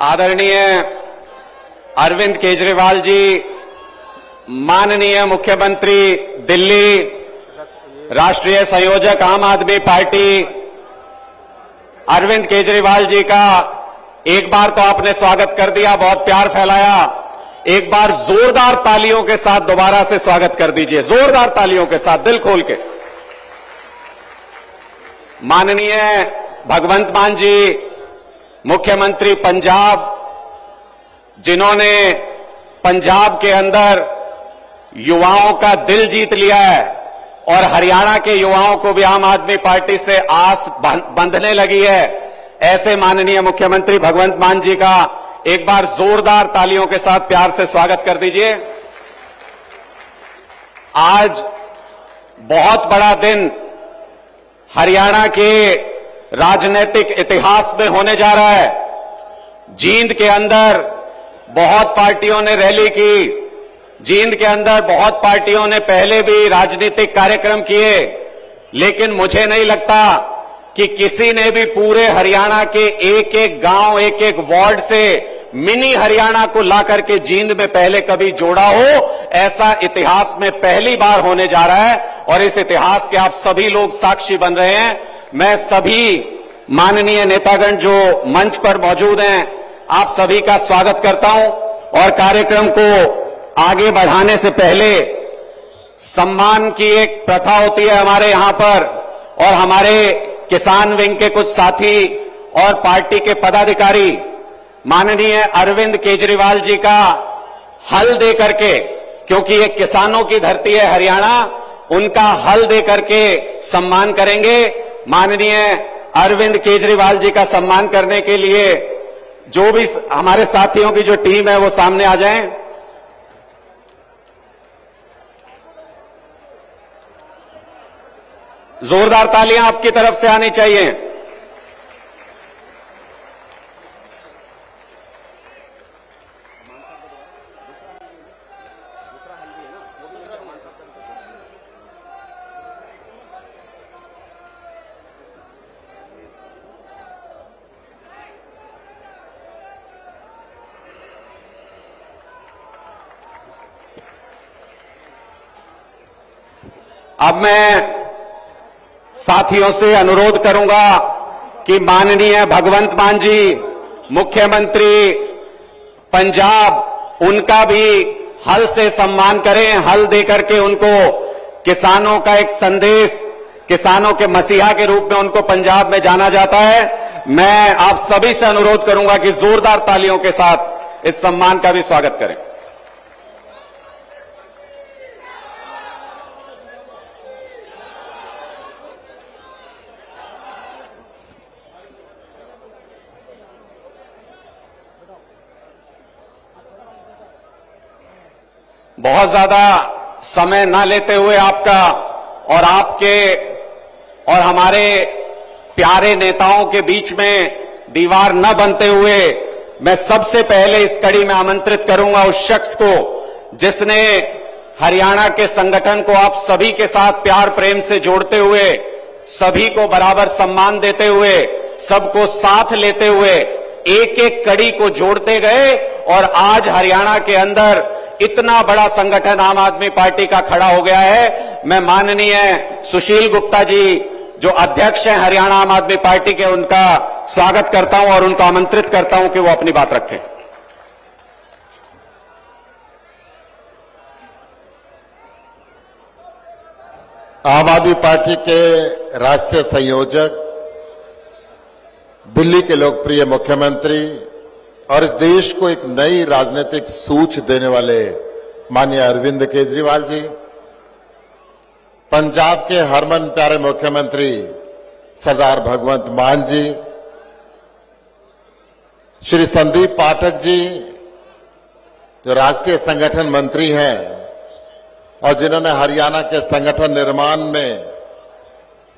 आदरणीय अरविंद केजरीवाल जी, माननीय मुख्यमंत्री दिल्ली, राष्ट्रीय संयोजक आम आदमी पार्टी, अरविंद केजरीवाल जी का एक बार तो आपने स्वागत कर दिया, बहुत प्यार फैलाया। एक बार जोरदार तालियों के साथ दोबारा से स्वागत कर दीजिए, जोरदार तालियों के साथ, दिल खोल के। माननीय भगवंत मान जी, मुख्यमंत्री पंजाब, जिन्होंने पंजाब के अंदर युवाओं का दिल जीत लिया है और हरियाणा के युवाओं को भी आम आदमी पार्टी से आस बंधने लगी है, ऐसे माननीय मुख्यमंत्री भगवंत मान जी का एक बार जोरदार तालियों के साथ प्यार से स्वागत कर दीजिए। आज बहुत बड़ा दिन हरियाणा के राजनीतिक इतिहास में होने जा रहा है। जींद के अंदर बहुत पार्टियों ने रैली की, जींद के अंदर बहुत पार्टियों ने पहले भी राजनीतिक कार्यक्रम किए, लेकिन मुझे नहीं लगता कि किसी ने भी पूरे हरियाणा के एक एक गांव, एक एक वार्ड से मिनी हरियाणा को ला करके जींद में पहले कभी जोड़ा हो। ऐसा इतिहास में पहली बार होने जा रहा है और इस इतिहास के आप सभी लोग साक्षी बन रहे हैं। मैं सभी माननीय नेतागण जो मंच पर मौजूद हैं, आप सभी का स्वागत करता हूं और कार्यक्रम को आगे बढ़ाने से पहले सम्मान की एक प्रथा होती है हमारे यहां पर, और हमारे किसान विंग के कुछ साथी और पार्टी के पदाधिकारी माननीय अरविंद केजरीवाल जी का हल दे करके, क्योंकि ये किसानों की धरती है हरियाणा, उनका हल दे करके सम्मान करेंगे। माननीय अरविंद केजरीवाल जी का सम्मान करने के लिए जो भी हमारे साथियों की जो टीम है वो सामने आ जाएं। जोरदार तालियां आपकी तरफ से आनी चाहिए। अब मैं साथियों से अनुरोध करूंगा कि माननीय भगवंत मान जी, मुख्यमंत्री पंजाब, उनका भी हल से सम्मान करें। हल देकर के उनको किसानों का एक संदेश, किसानों के मसीहा के रूप में उनको पंजाब में जाना जाता है। मैं आप सभी से अनुरोध करूंगा कि जोरदार तालियों के साथ इस सम्मान का भी स्वागत करें। बहुत ज्यादा समय ना लेते हुए आपका और आपके और हमारे प्यारे नेताओं के बीच में दीवार न बनते हुए मैं सबसे पहले इस कड़ी में आमंत्रित करूंगा उस शख्स को जिसने हरियाणा के संगठन को आप सभी के साथ प्यार प्रेम से जोड़ते हुए, सभी को बराबर सम्मान देते हुए, सबको साथ लेते हुए एक एक कड़ी को जोड़ते गए और आज हरियाणा के अंदर इतना बड़ा संगठन आम आदमी पार्टी का खड़ा हो गया है। मैं माननीय सुशील गुप्ता जी जो अध्यक्ष हैं हरियाणा आम आदमी पार्टी के, उनका स्वागत करता हूं और उनको आमंत्रित करता हूं कि वो अपनी बात रखें। आम आदमी पार्टी के राष्ट्रीय संयोजक, दिल्ली के लोकप्रिय मुख्यमंत्री और इस देश को एक नई राजनीतिक सूझ देने वाले माननीय अरविंद केजरीवाल जी, पंजाब के हरमन प्यारे मुख्यमंत्री सरदार भगवंत मान जी, श्री संदीप पाठक जी जो राष्ट्रीय संगठन मंत्री हैं और जिन्होंने हरियाणा के संगठन निर्माण में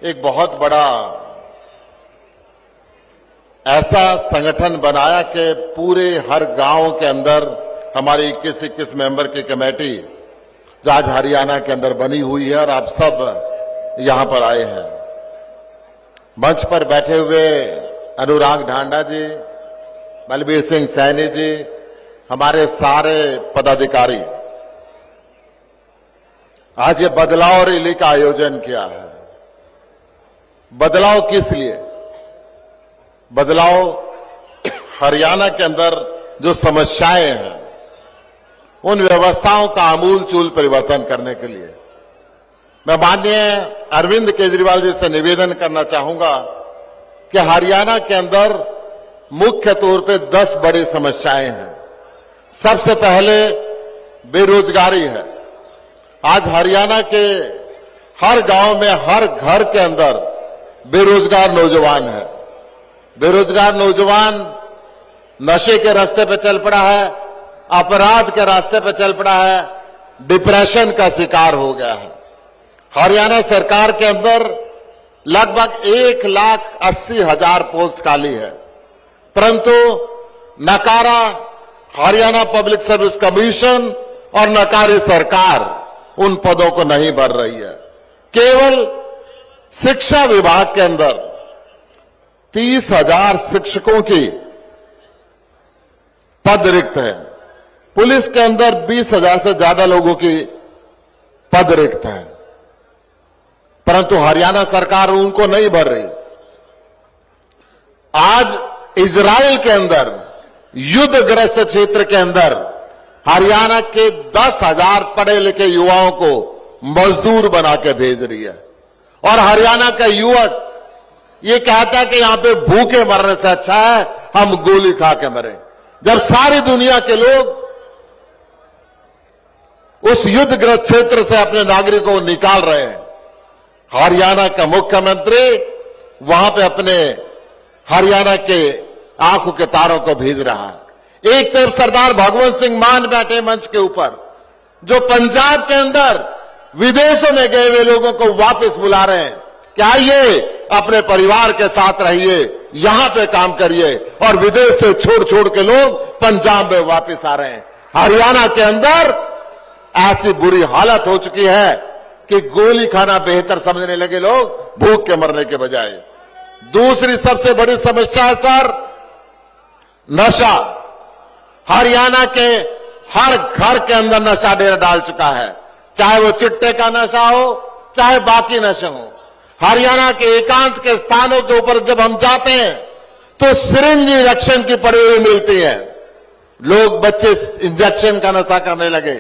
एक बहुत बड़ा ऐसा संगठन बनाया कि पूरे हर गांव के अंदर हमारी 21 मेंबर की कमेटी जो आज हरियाणा के अंदर बनी हुई है और आप सब यहां पर आए हैं। मंच पर बैठे हुए अनुराग ढांडा जी, बलबीर सिंह सैनी जी, हमारे सारे पदाधिकारी, आज ये बदलाव रैली का आयोजन किया है। बदलाव किस लिए? बदलाव हरियाणा के अंदर जो समस्याएं हैं उन व्यवस्थाओं का आमूलचूल परिवर्तन करने के लिए मैं माननीय अरविंद केजरीवाल जी से निवेदन करना चाहूंगा कि हरियाणा के अंदर मुख्य तौर पे 10 बड़ी समस्याएं हैं। सबसे पहले बेरोजगारी है। आज हरियाणा के हर गांव में, हर घर के अंदर बेरोजगार नौजवान है। बेरोजगार नौजवान नशे के रास्ते पे चल पड़ा है, अपराध के रास्ते पे चल पड़ा है, डिप्रेशन का शिकार हो गया है। हरियाणा सरकार के अंदर लगभग 1,80,000 पोस्ट खाली है, परंतु नकारा हरियाणा पब्लिक सर्विस कमीशन और नकारी सरकार उन पदों को नहीं भर रही है। केवल शिक्षा विभाग के अंदर 30,000 शिक्षकों की पद रिक्त है। पुलिस के अंदर 20,000 से ज्यादा लोगों की पद रिक्त है, परंतु हरियाणा सरकार उनको नहीं भर रही। आज इजराइल के अंदर युद्धग्रस्त क्षेत्र के अंदर हरियाणा के 10,000 पढ़े लिखे युवाओं को मजदूर बना के भेज रही है और हरियाणा का युवक ये कहता है कि यहां पे भूखे मरने से अच्छा है हम गोली खा के मरें, जब सारी दुनिया के लोग उस युद्धग्रस्त क्षेत्र से अपने नागरिकों को निकाल रहे हैं। हरियाणा का मुख्यमंत्री वहां पे अपने हरियाणा के आंखों के तारों को भेज रहा है। एक तरफ सरदार भगवंत सिंह मान बैठे मंच के ऊपर, जो पंजाब के अंदर विदेशों में गए हुए लोगों को वापस बुला रहे हैं कि आइए अपने परिवार के साथ रहिए, यहां पे काम करिए, और विदेश से छोड़ छोड़ के लोग पंजाब में वापस आ रहे हैं। हरियाणा के अंदर ऐसी बुरी हालत हो चुकी है कि गोली खाना बेहतर समझने लगे लोग, भूख के मरने के बजाय। दूसरी सबसे बड़ी समस्या है सर, नशा। हरियाणा के हर घर के अंदर नशा डेरा डाल चुका है, चाहे वो चिट्टे का नशा हो, चाहे बाकी नशे हो। हरियाणा के एकांत के स्थानों के ऊपर जब हम जाते हैं तो सिरिंज इंजेक्शन की पड़ी हुई मिलती है। लोग, बच्चे इंजेक्शन का नशा करने लगे।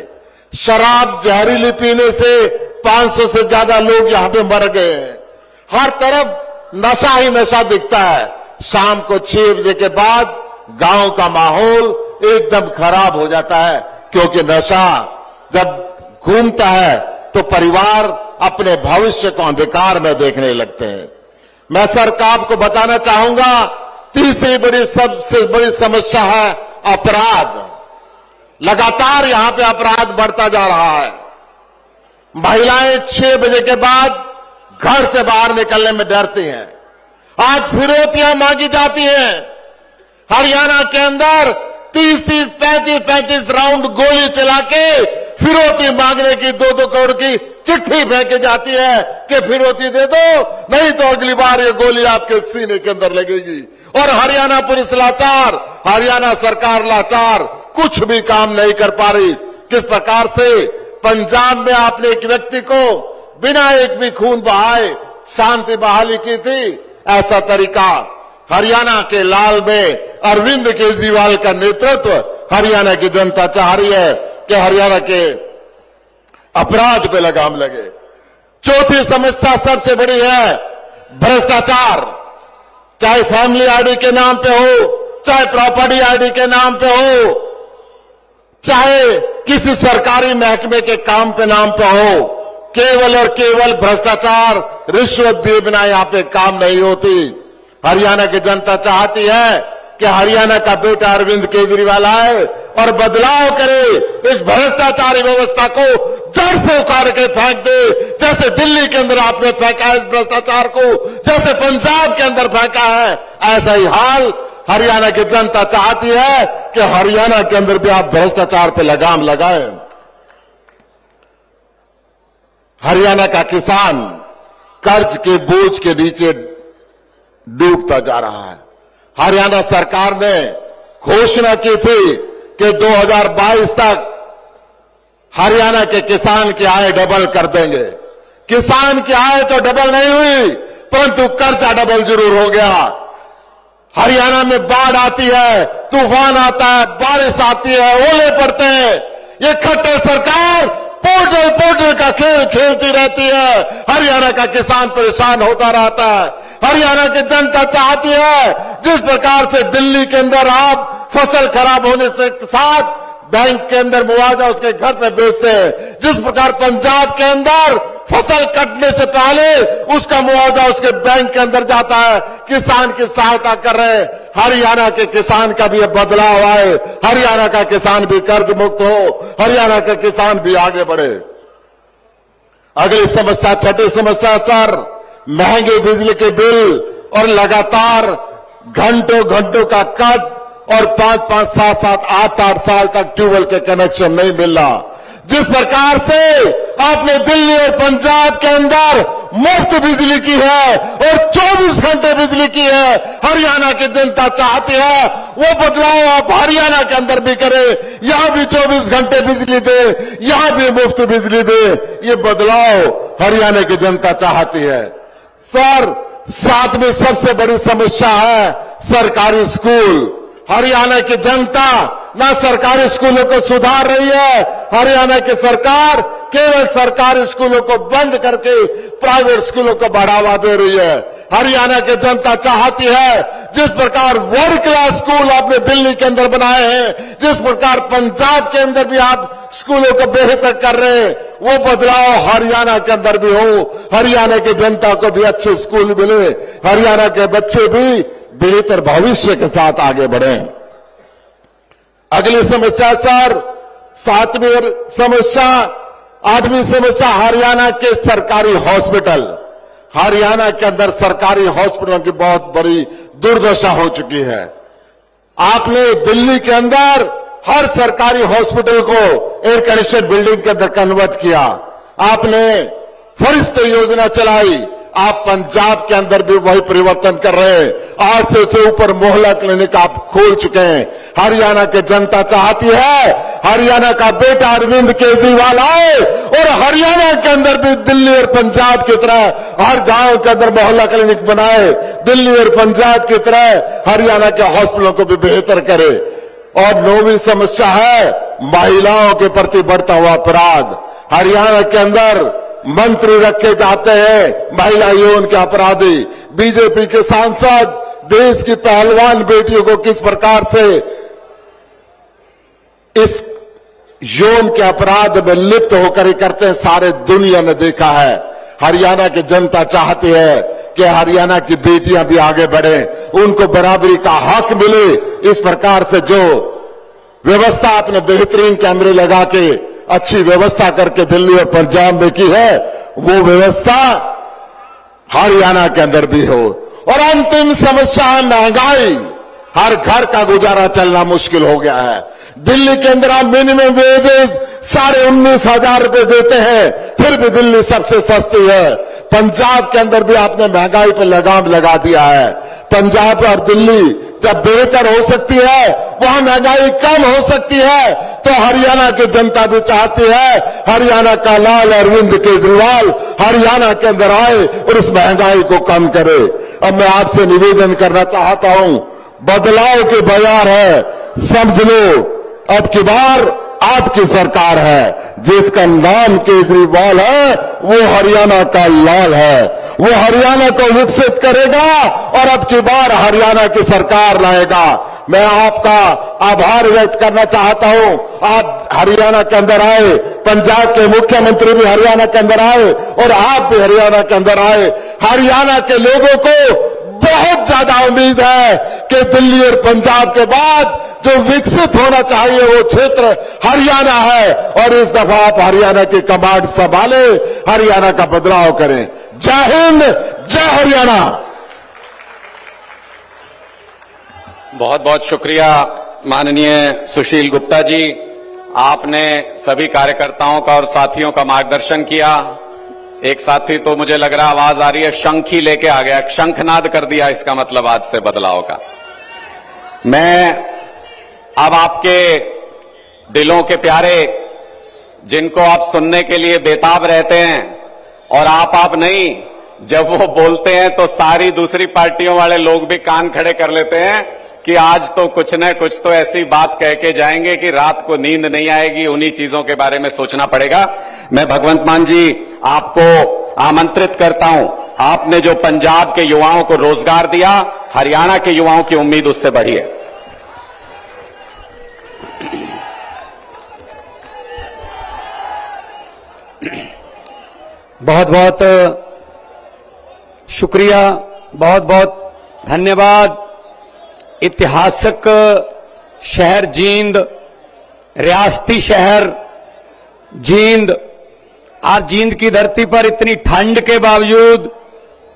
शराब जहरीली पीने से 500 से ज्यादा लोग यहां पे मर गए हैं। हर तरफ नशा ही नशा दिखता है। शाम को 6 बजे के बाद गांव का माहौल एकदम खराब हो जाता है, क्योंकि नशा जब घूमता है तो परिवार अपने भविष्य को अंधकार में देखने लगते हैं। मैं सरकार को बताना चाहूंगा, तीसरी बड़ी सबसे बड़ी समस्या है अपराध। लगातार यहां पे अपराध बढ़ता जा रहा है। महिलाएं 6 बजे के बाद घर से बाहर निकलने में डरती हैं। आज फिरौतियां मांगी जाती हैं। हरियाणा के अंदर 30-30, 35-35 राउंड गोली चला के फिरौती मांगने की 2-2 करोड़ की चिट्ठी फेंकी जाती है कि फिरौती दे दो, नहीं तो अगली बार ये गोली आपके सीने के अंदर लगेगी। और हरियाणा पुलिस लाचार, हरियाणा सरकार लाचार, कुछ भी काम नहीं कर पा रही। किस प्रकार से पंजाब में आपने एक व्यक्ति को बिना एक भी खून बहाए शांति बहाली की थी, ऐसा तरीका हरियाणा के लाल में अरविंद केजरीवाल का नेतृत्व हरियाणा की जनता चाह रही है कि हरियाणा के अपराध पे लगाम लगे। चौथी समस्या सबसे बड़ी है भ्रष्टाचार। चाहे फैमिली आईडी के नाम पे हो, चाहे प्रॉपर्टी आईडी के नाम पे हो, चाहे किसी सरकारी महकमे के काम पे नाम पे हो, केवल और केवल भ्रष्टाचार, रिश्वत दिए बिना यहां पे काम नहीं होती। हरियाणा की जनता चाहती है कि हरियाणा का बेटा अरविंद केजरीवाल आए और बदलाव करे, इस भ्रष्टाचारी व्यवस्था को जड़ से उखाड़ के फेंक दे। जैसे दिल्ली के अंदर आपने फेंका है इस भ्रष्टाचार को, जैसे पंजाब के अंदर फेंका है, ऐसा ही हाल हरियाणा की जनता चाहती है कि हरियाणा के अंदर भी आप भ्रष्टाचार पे लगाम लगाएं। हरियाणा का किसान कर्ज के बोझ के नीचे डूबता जा रहा है। हरियाणा सरकार ने घोषणा की थी कि 2022 तक हरियाणा के किसान की आय डबल कर देंगे। किसान की आय तो डबल नहीं हुई, परंतु कर्जा डबल जरूर हो गया। हरियाणा में बाढ़ आती है, तूफान आता है, बारिश आती है, ओले पड़ते हैं। ये खट्टर सरकार पोर्टल का खेल खेलती रहती है। हरियाणा का किसान परेशान होता रहता है। हरियाणा की जनता चाहती है जिस प्रकार से दिल्ली के अंदर आप फसल खराब होने से साथ बैंक के अंदर मुआवजा उसके घर पे बेचते हैं, जिस प्रकार पंजाब के अंदर फसल कटने से पहले उसका मुआवजा उसके बैंक के अंदर जाता है, किसान की सहायता कर रहे हैं। हरियाणा के किसान का भी अब बदलाव आए, हरियाणा का किसान भी कर्ज मुक्त हो, हरियाणा का किसान भी आगे बढ़े। अगली समस्या, छठी समस्या सर, महंगे बिजली के बिल और लगातार घंटों का कट और 5-5, 7-7, 8-8 साल तक ट्यूबवेल के कनेक्शन नहीं मिल रहा। जिस प्रकार से आपने दिल्ली और पंजाब के अंदर मुफ्त बिजली की है और 24 घंटे बिजली की है, हरियाणा की जनता चाहती है वो बदलाव आप हरियाणा के अंदर भी करें। यहां भी 24 घंटे बिजली दे, यहां भी मुफ्त बिजली दे। ये बदलाव हरियाणा की जनता चाहती है। सर, साथ में सबसे बड़ी समस्या है सरकारी स्कूल। हरियाणा की जनता ना सरकारी स्कूलों को सुधार रही है। हरियाणा की सरकार केवल सरकारी स्कूलों को बंद करके प्राइवेट स्कूलों को बढ़ावा दे रही है। हरियाणा की जनता चाहती है जिस प्रकार वर्ल्ड क्लास स्कूल आपने दिल्ली के अंदर बनाए हैं, जिस प्रकार पंजाब के अंदर भी आप स्कूलों को बेहतर कर रहे हैं, वो बदलाव हरियाणा के अंदर भी हो। हरियाणा की जनता को भी अच्छे स्कूल मिले, हरियाणा के बच्चे भी बेहतर भविष्य के साथ आगे बढ़े। अगली समस्या सर, 7वीं समस्या, 8वीं समस्या, हरियाणा के सरकारी हॉस्पिटल। हरियाणा के अंदर सरकारी हॉस्पिटलों की बहुत बड़ी दुर्दशा हो चुकी है। आपने दिल्ली के अंदर हर सरकारी हॉस्पिटल को एयर कंडीशन बिल्डिंग के अंदर कन्वर्ट किया। आपने फरिश्ते योजना चलाई। आप पंजाब के अंदर भी वही परिवर्तन कर रहे हैं। 800 से ऊपर मोहल्ला क्लिनिक आप खोल चुके हैं। हरियाणा की जनता चाहती है हरियाणा का बेटा अरविंद केजरीवाल आए और हरियाणा के अंदर भी दिल्ली और पंजाब की तरह हर गांव के अंदर मोहल्ला क्लिनिक बनाए। दिल्ली और पंजाब की तरह हरियाणा के हॉस्पिटलों को भी बेहतर करे। और 9वीं समस्या है महिलाओं के प्रति बढ़ता हुआ अपराध। हरियाणा के अंदर मंत्री रखे जाते हैं महिला यौन के अपराधी। बीजेपी के सांसद देश की पहलवान बेटियों को किस प्रकार से इस यौन के अपराध में लिप्त होकर ही करते हैं, सारे दुनिया ने देखा है। हरियाणा की जनता चाहती है कि हरियाणा की बेटियां भी आगे बढ़े, उनको बराबरी का हक मिले। इस प्रकार से जो व्यवस्था आपने बेहतरीन कैमरे लगा के अच्छी व्यवस्था करके दिल्ली और पंजाब में की है, वो व्यवस्था हरियाणा के अंदर भी हो। और अंतिम समस्या है महंगाई। हर घर का गुजारा चलना मुश्किल हो गया है। दिल्ली के अंदर आप मिनिमम वेजेस 19,500 रुपए देते हैं, फिर भी दिल्ली सबसे सस्ती है। पंजाब के अंदर भी आपने महंगाई पर लगाम लगा दिया है। पंजाब और दिल्ली जब बेहतर हो सकती है, वहां महंगाई कम हो सकती है। तो हरियाणा की जनता भी चाहती है हरियाणा का लाल अरविंद केजरीवाल हरियाणा के अंदर आए और उस महंगाई को कम करे। अब मैं आपसे निवेदन करना चाहता हूं, बदलाव की बयार है, समझ लो अब की बार आपकी सरकार है। जिसका नाम केजरीवाल है वो हरियाणा का लाल है। वो हरियाणा को विकसित करेगा और अब की बार हरियाणा की सरकार लाएगा। मैं आपका आभार व्यक्त करना चाहता हूं। आप हरियाणा के अंदर आए, पंजाब के मुख्यमंत्री भी हरियाणा के अंदर आए और आप भी हरियाणा के अंदर आए। हरियाणा के लोगों को बहुत ज्यादा उम्मीद है कि दिल्ली और पंजाब के बाद जो विकसित होना चाहिए वो क्षेत्र हरियाणा है। और इस दफा आप हरियाणा की कमांड संभाले, हरियाणा का बदलाव करें। जय हिंद, जय हरियाणा। बहुत बहुत शुक्रिया माननीय सुशील गुप्ता जी। आपने सभी कार्यकर्ताओं का और साथियों का मार्गदर्शन किया। एक साथी तो मुझे लग रहा आवाज आ रही है शंख ही लेके आ गया, शंखनाद कर दिया, इसका मतलब आज से बदलाव का। मैं अब आपके दिलों के प्यारे, जिनको आप सुनने के लिए बेताब रहते हैं, और आप नहीं, जब वो बोलते हैं तो सारी दूसरी पार्टियों वाले लोग भी कान खड़े कर लेते हैं कि आज तो कुछ न कुछ तो ऐसी बात कह के जाएंगे कि रात को नींद नहीं आएगी, उन्हीं चीजों के बारे में सोचना पड़ेगा। मैं भगवंत मान जी आपको आमंत्रित करता हूं। आपने जो पंजाब के युवाओं को रोजगार दिया, हरियाणा के युवाओं की उम्मीद उससे बढ़ी है। बहुत बहुत शुक्रिया, बहुत बहुत धन्यवाद। ऐतिहासिक शहर जींद, रियासती शहर जींद, आज जींद की धरती पर इतनी ठंड के बावजूद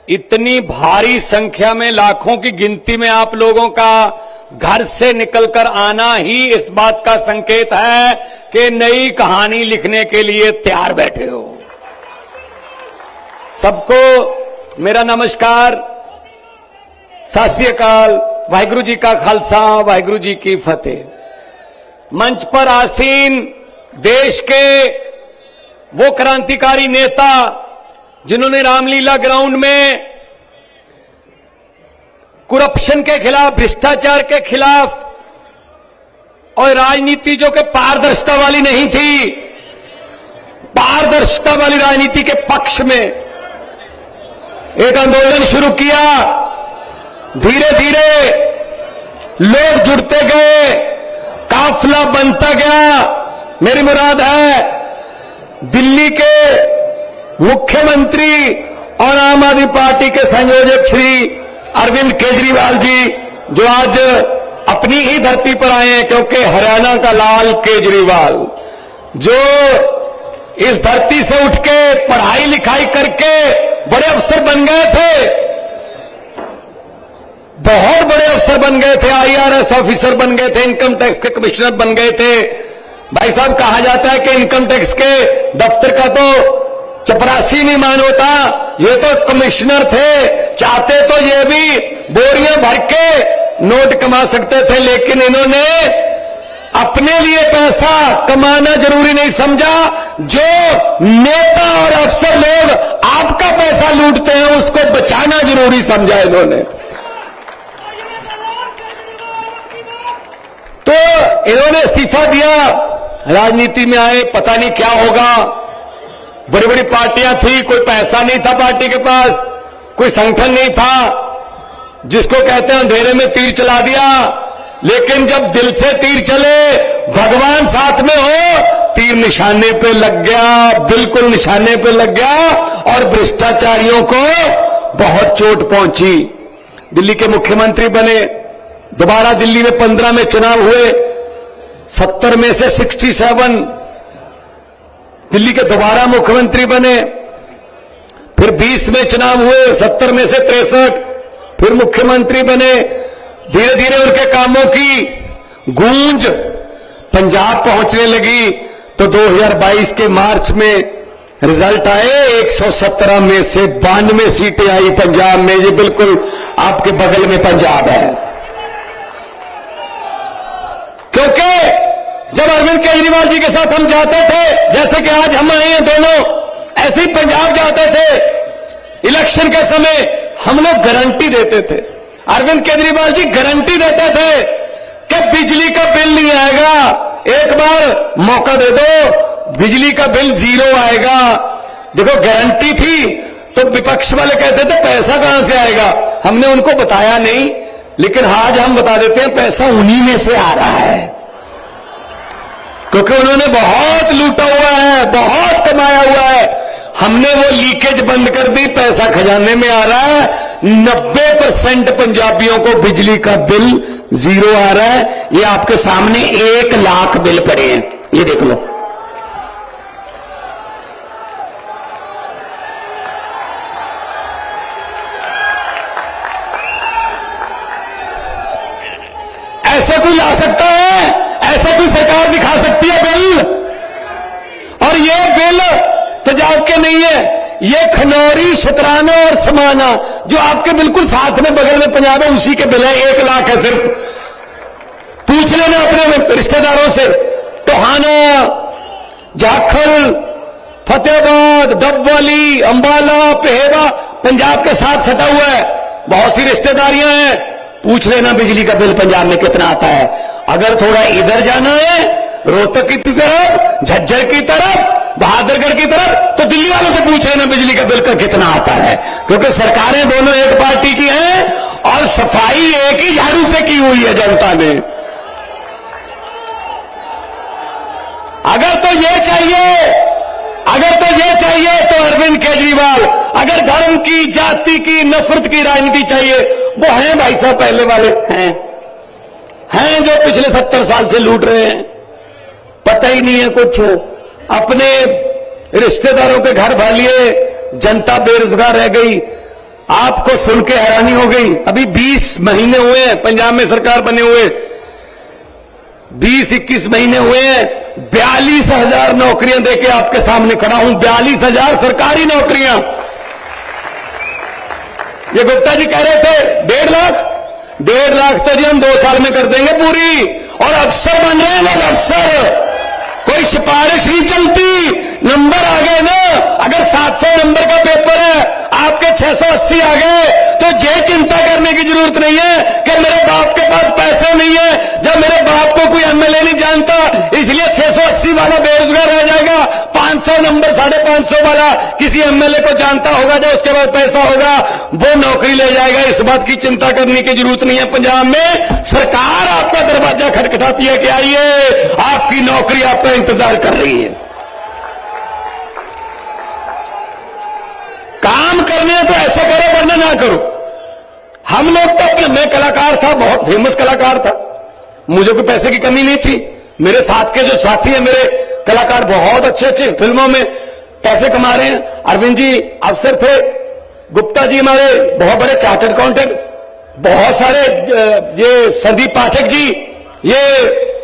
इतनी भारी संख्या में, लाखों की गिनती में आप लोगों का घर से निकलकर आना ही इस बात का संकेत है कि नई कहानी लिखने के लिए तैयार बैठे हो। सबको मेरा नमस्कार, सत श्री अकाल, वाहिगुरु जी का खालसा, वाहिगुरु जी की फतेह। मंच पर आसीन देश के वो क्रांतिकारी नेता जिन्होंने रामलीला ग्राउंड में करप्शन के खिलाफ, भ्रष्टाचार के खिलाफ और राजनीति जो कि पारदर्शिता वाली नहीं थी, पारदर्शिता वाली राजनीति के पक्ष में एक आंदोलन शुरू किया। धीरे धीरे लोग जुड़ते गए, काफिला बनता गया। मेरी मुराद है दिल्ली के मुख्यमंत्री और आम आदमी पार्टी के संयोजक श्री अरविंद केजरीवाल जी, जो आज अपनी ही धरती पर आए हैं, क्योंकि हरियाणा का लाल केजरीवाल जो इस धरती से उठ के पढ़ाई लिखाई करके बड़े अफसर बन गए थे, बहुत बड़े अफसर बन गए थे, IRS ऑफिसर बन गए थे, इनकम टैक्स के कमिश्नर बन गए थे। भाई साहब, कहा जाता है कि इनकम टैक्स के दफ्तर का तो चपरासी नहीं मान होता, ये तो कमिश्नर थे। चाहते तो ये भी बोरियां भर के नोट कमा सकते थे, लेकिन इन्होंने अपने लिए पैसा कमाना जरूरी नहीं समझा। जो नेता और अफसर लोग आपका पैसा लूटते हैं, उसको बचाना जरूरी समझा इन्होंने। तो इन्होंने इस्तीफा दिया, राजनीति में आए, पता नहीं क्या होगा। बड़ी बड़ी पार्टियां थी, कोई पैसा नहीं था पार्टी के पास, कोई संगठन नहीं था, जिसको कहते हैं अंधेरे में तीर चला दिया। लेकिन जब दिल से तीर चले, भगवान साथ में हो, तीर निशाने पे लग गया, बिल्कुल निशाने पे लग गया, और भ्रष्टाचारियों को बहुत चोट पहुंची। दिल्ली के मुख्यमंत्री बने, दोबारा दिल्ली में 15 में चुनाव हुए, 70 में से 67 दिल्ली के दोबारा मुख्यमंत्री बने। फिर 20 में चुनाव हुए, 70 में से 63 फिर मुख्यमंत्री बने। धीरे धीरे उनके कामों की गूंज पंजाब पहुंचने लगी, तो 2022 के मार्च में रिजल्ट आए, 117 में से 92 सीटें आई पंजाब में। ये बिल्कुल आपके बगल में पंजाब है। क्योंकि जब अरविंद केजरीवाल जी के साथ हम जाते थे, जैसे कि आज हम आए हैं दोनों, ऐसे ही पंजाब जाते थे इलेक्शन के समय, हम लोग गारंटी देते थे, अरविंद केजरीवाल जी गारंटी देते थे कि बिजली का बिल नहीं आएगा, एक बार मौका दे दो, बिजली का बिल 0 आएगा। देखो, गारंटी थी। तो विपक्ष वाले कहते थे पैसा कहां से आएगा, हमने उनको बताया नहीं, लेकिन आज हम बता देते हैं पैसा उन्हीं में से आ रहा है, क्योंकि उन्होंने बहुत लूटा हुआ है, बहुत कमाया हुआ है। हमने वो लीकेज बंद कर दी, पैसा खजाने में आ रहा है। 90% पंजाबियों को बिजली का बिल 0 आ रहा है। ये आपके सामने 1 लाख बिल पड़े हैं, ये देख लो। ऐसे कोई ला सकता है? ऐसा कोई सरकार दिखा सकती है बिल? और ये बिल पंजाब के नहीं है, ये खनौरी, शतराना और समाना, जो आपके बिल्कुल साथ में बगल में पंजाब है, उसी के बिल है। 1 लाख है सिर्फ। पूछ लेना अपने रिश्तेदारों से। टोहाना, जाखल, फतेहाबाद, डबवाली, अंबाला, पेहेवा पंजाब के साथ सटा हुआ है, बहुत सी रिश्तेदारियां हैं। पूछ लेना बिजली का बिल पंजाब में कितना आता है। अगर थोड़ा इधर जाना है, रोहतक की तरफ, झज्जर की तरफ, बहादुरगढ़ की तरफ, तो दिल्ली वालों से पूछ लेना बिजली का बिल का कितना आता है, क्योंकि सरकारें दोनों एक पार्टी की हैं और सफाई एक ही झाड़ू से की हुई है जनता ने। अगर तो ये चाहिए तो अरविंद केजरीवाल, अगर धर्म की, जाति की, नफरत की राजनीति चाहिए, वो हैं भाई साहब, पहले वाले हैं जो पिछले 70 साल से लूट रहे हैं। पता ही नहीं है कुछ, अपने रिश्तेदारों के घर भर लिए, जनता बेरोजगार रह गई। आपको सुन के हैरानी हो गई, अभी 20 महीने हुए हैं पंजाब में सरकार बने हुए, 20-21 महीने हुए हैं, 42,000 नौकरियां देके आपके सामने खड़ा हूं। 42,000 सरकारी नौकरियां। ये गुप्ता जी कह रहे थे 1.5 लाख तो जी हम 2 साल में कर देंगे पूरी, और अफसर बन रहे हैं लोग, अफसर। कोई सिफारिश नहीं चलती, नंबर आ गए ना। अगर 700 नंबर का पेपर है, आपके 680 आ गए, तो ये चिंता करने की जरूरत नहीं है कि मेरे बाप के पास पैसे नहीं है, जब मेरे बाप को कोई एमएलए नहीं जानता, इसलिए 680 वाला बेरोजगार रह जाएगा। 500 नंबर, 550 वाला किसी एमएलए को जानता होगा, जो उसके पास पैसा होगा वो नौकरी ले जाएगा। इस बात की चिंता करने की जरूरत नहीं है। पंजाब में सरकार आपका दरवाजा खटखटाती है कि आइए, आपकी नौकरी आपका इंतजार कर रही है। काम करने हैं तो ऐसा करो, वरना ना करो। हम लोग तो, मैं कलाकार था, बहुत फेमस कलाकार था, मुझे कोई पैसे की कमी नहीं थी। मेरे साथ के जो साथी हैं मेरे कलाकार, बहुत अच्छे अच्छे फिल्मों में पैसे कमा रहे हैं। अरविंद जी अफसर थे, गुप्ता जी हमारे बहुत बड़े चार्टर्ड अकाउंटेंट, बहुत सारे, ये संदीप पाठक जी, ये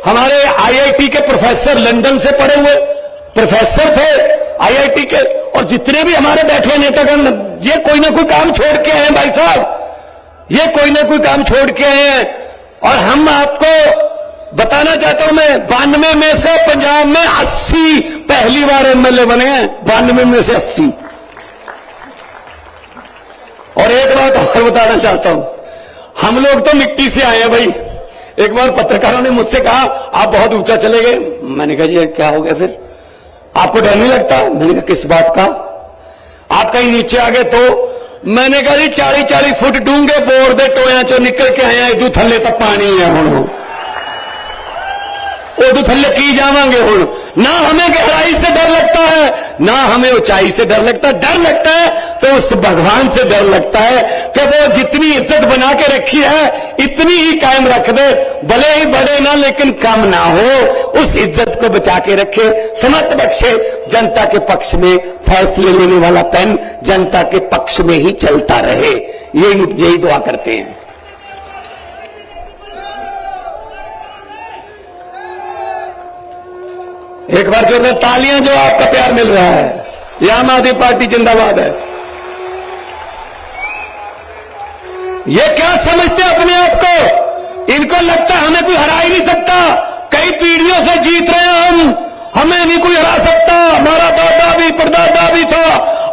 हमारे आईआईटी के प्रोफेसर, लंदन से पढ़े हुए प्रोफेसर थे आईआईटी के। और जितने भी हमारे बैठे नेतागण, ये कोई ना कोई काम छोड़ के आए हैं भाई साहब, ये कोई ना कोई काम छोड़ के आए हैं। और हम आपको बताना चाहता हूं, मैं 92 में से पंजाब में 80 पहली बार एमएलए बने हैं, 92 में से 80। और एक बात और बताना चाहता हूं, हम लोग तो मिट्टी से आए हैं भाई। एक बार पत्रकारों ने मुझसे कहा आप बहुत ऊंचा चले गए। मैंने कहा जी क्या हो गया फिर, आपको डर नहीं लगता? मैंने कहा किस बात का? आप कहीं नीचे आ गए तो? मैंने कहा जी 40-40 फुट डूंगे बोर दे टोया चो निकल के आया, इदू थल्ले तक पानी है हूं, उदू थल्ले की जावांगे हूं। ना हमें गहराई से डर लगता है, ना हमें ऊंचाई से डर लगता है। डर लगता है तो उस भगवान से डर लगता है कि वो जितनी इज्जत बना के रखी है इतनी ही कायम रख दे, भले ही बढ़े ना लेकिन कम ना हो, उस इज्जत को बचा के रखे, समत बख्शे। जनता के पक्ष में फैसले लेने वाला पेन जनता के पक्ष में ही चलता रहे, यही दुआ करते हैं। एक बार जोरदार तालियां, जो आपका प्यार मिल रहा है। ये आम आदमी पार्टी जिंदाबाद है। ये क्या समझते हैं अपने आप को? इनको लगता है हमें कोई हरा ही नहीं सकता, कई पीढ़ियों से जीत रहे हैं हमें नहीं कोई हरा सकता। हमारा दादा भी परदादा भी था,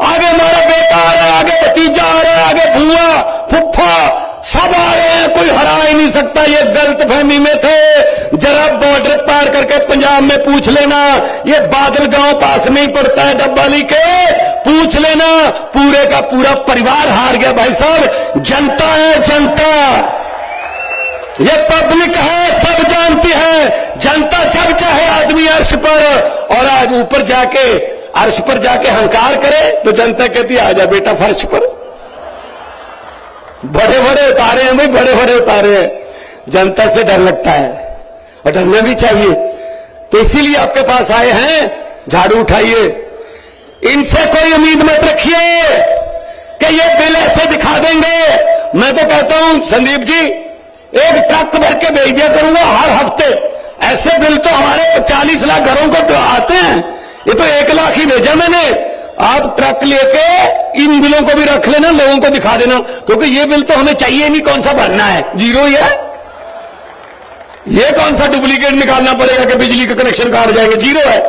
आगे हमारा बेटा आ रहा है, आगे भतीजा आ रहा है, आगे भूआ फुफ्फा सब आ रहे हैं, कोई हरा ही नहीं सकता। ये गलत फहमी में थे। जरा बॉर्डर पार करके पंजाब में पूछ लेना, ये बादल गांव पास में ही पड़ता है डब्बाली के, पूछ लेना, पूरे का पूरा परिवार हार गया भाई साहब। जनता है, जनता, ये पब्लिक है, सब जानती है। जनता जब चाहे आदमी अर्श पर, और आज ऊपर जाके अर्श पर जाके हंकार करे तो जनता कहती है आजा बेटा फर्श पर। बड़े बड़े उतारे हैं भाई, बड़े बड़े उतारे हैं। जनता से डर लगता है और डरना भी चाहिए, तो इसीलिए आपके पास आए हैं। झाड़ू उठाइए, इनसे कोई उम्मीद मत रखिए कि ये बिल ऐसे दिखा देंगे। मैं तो कहता हूं संदीप जी, एक ट्रक भर के भेज दिया करूंगा हर हफ्ते। ऐसे बिल तो हमारे 40 लाख घरों को तो आते हैं, ये तो 1 लाख ही भेजा मैंने। आप ट्रक लेके इन बिलों को भी रख लेना, लोगों को दिखा देना, क्योंकि ये बिल तो हमें चाहिए नहीं, कौन सा भरना है, जीरो ही है। ये कौन सा डुप्लीकेट निकालना पड़ेगा कि बिजली का कनेक्शन काट जाएंगे, जीरो है।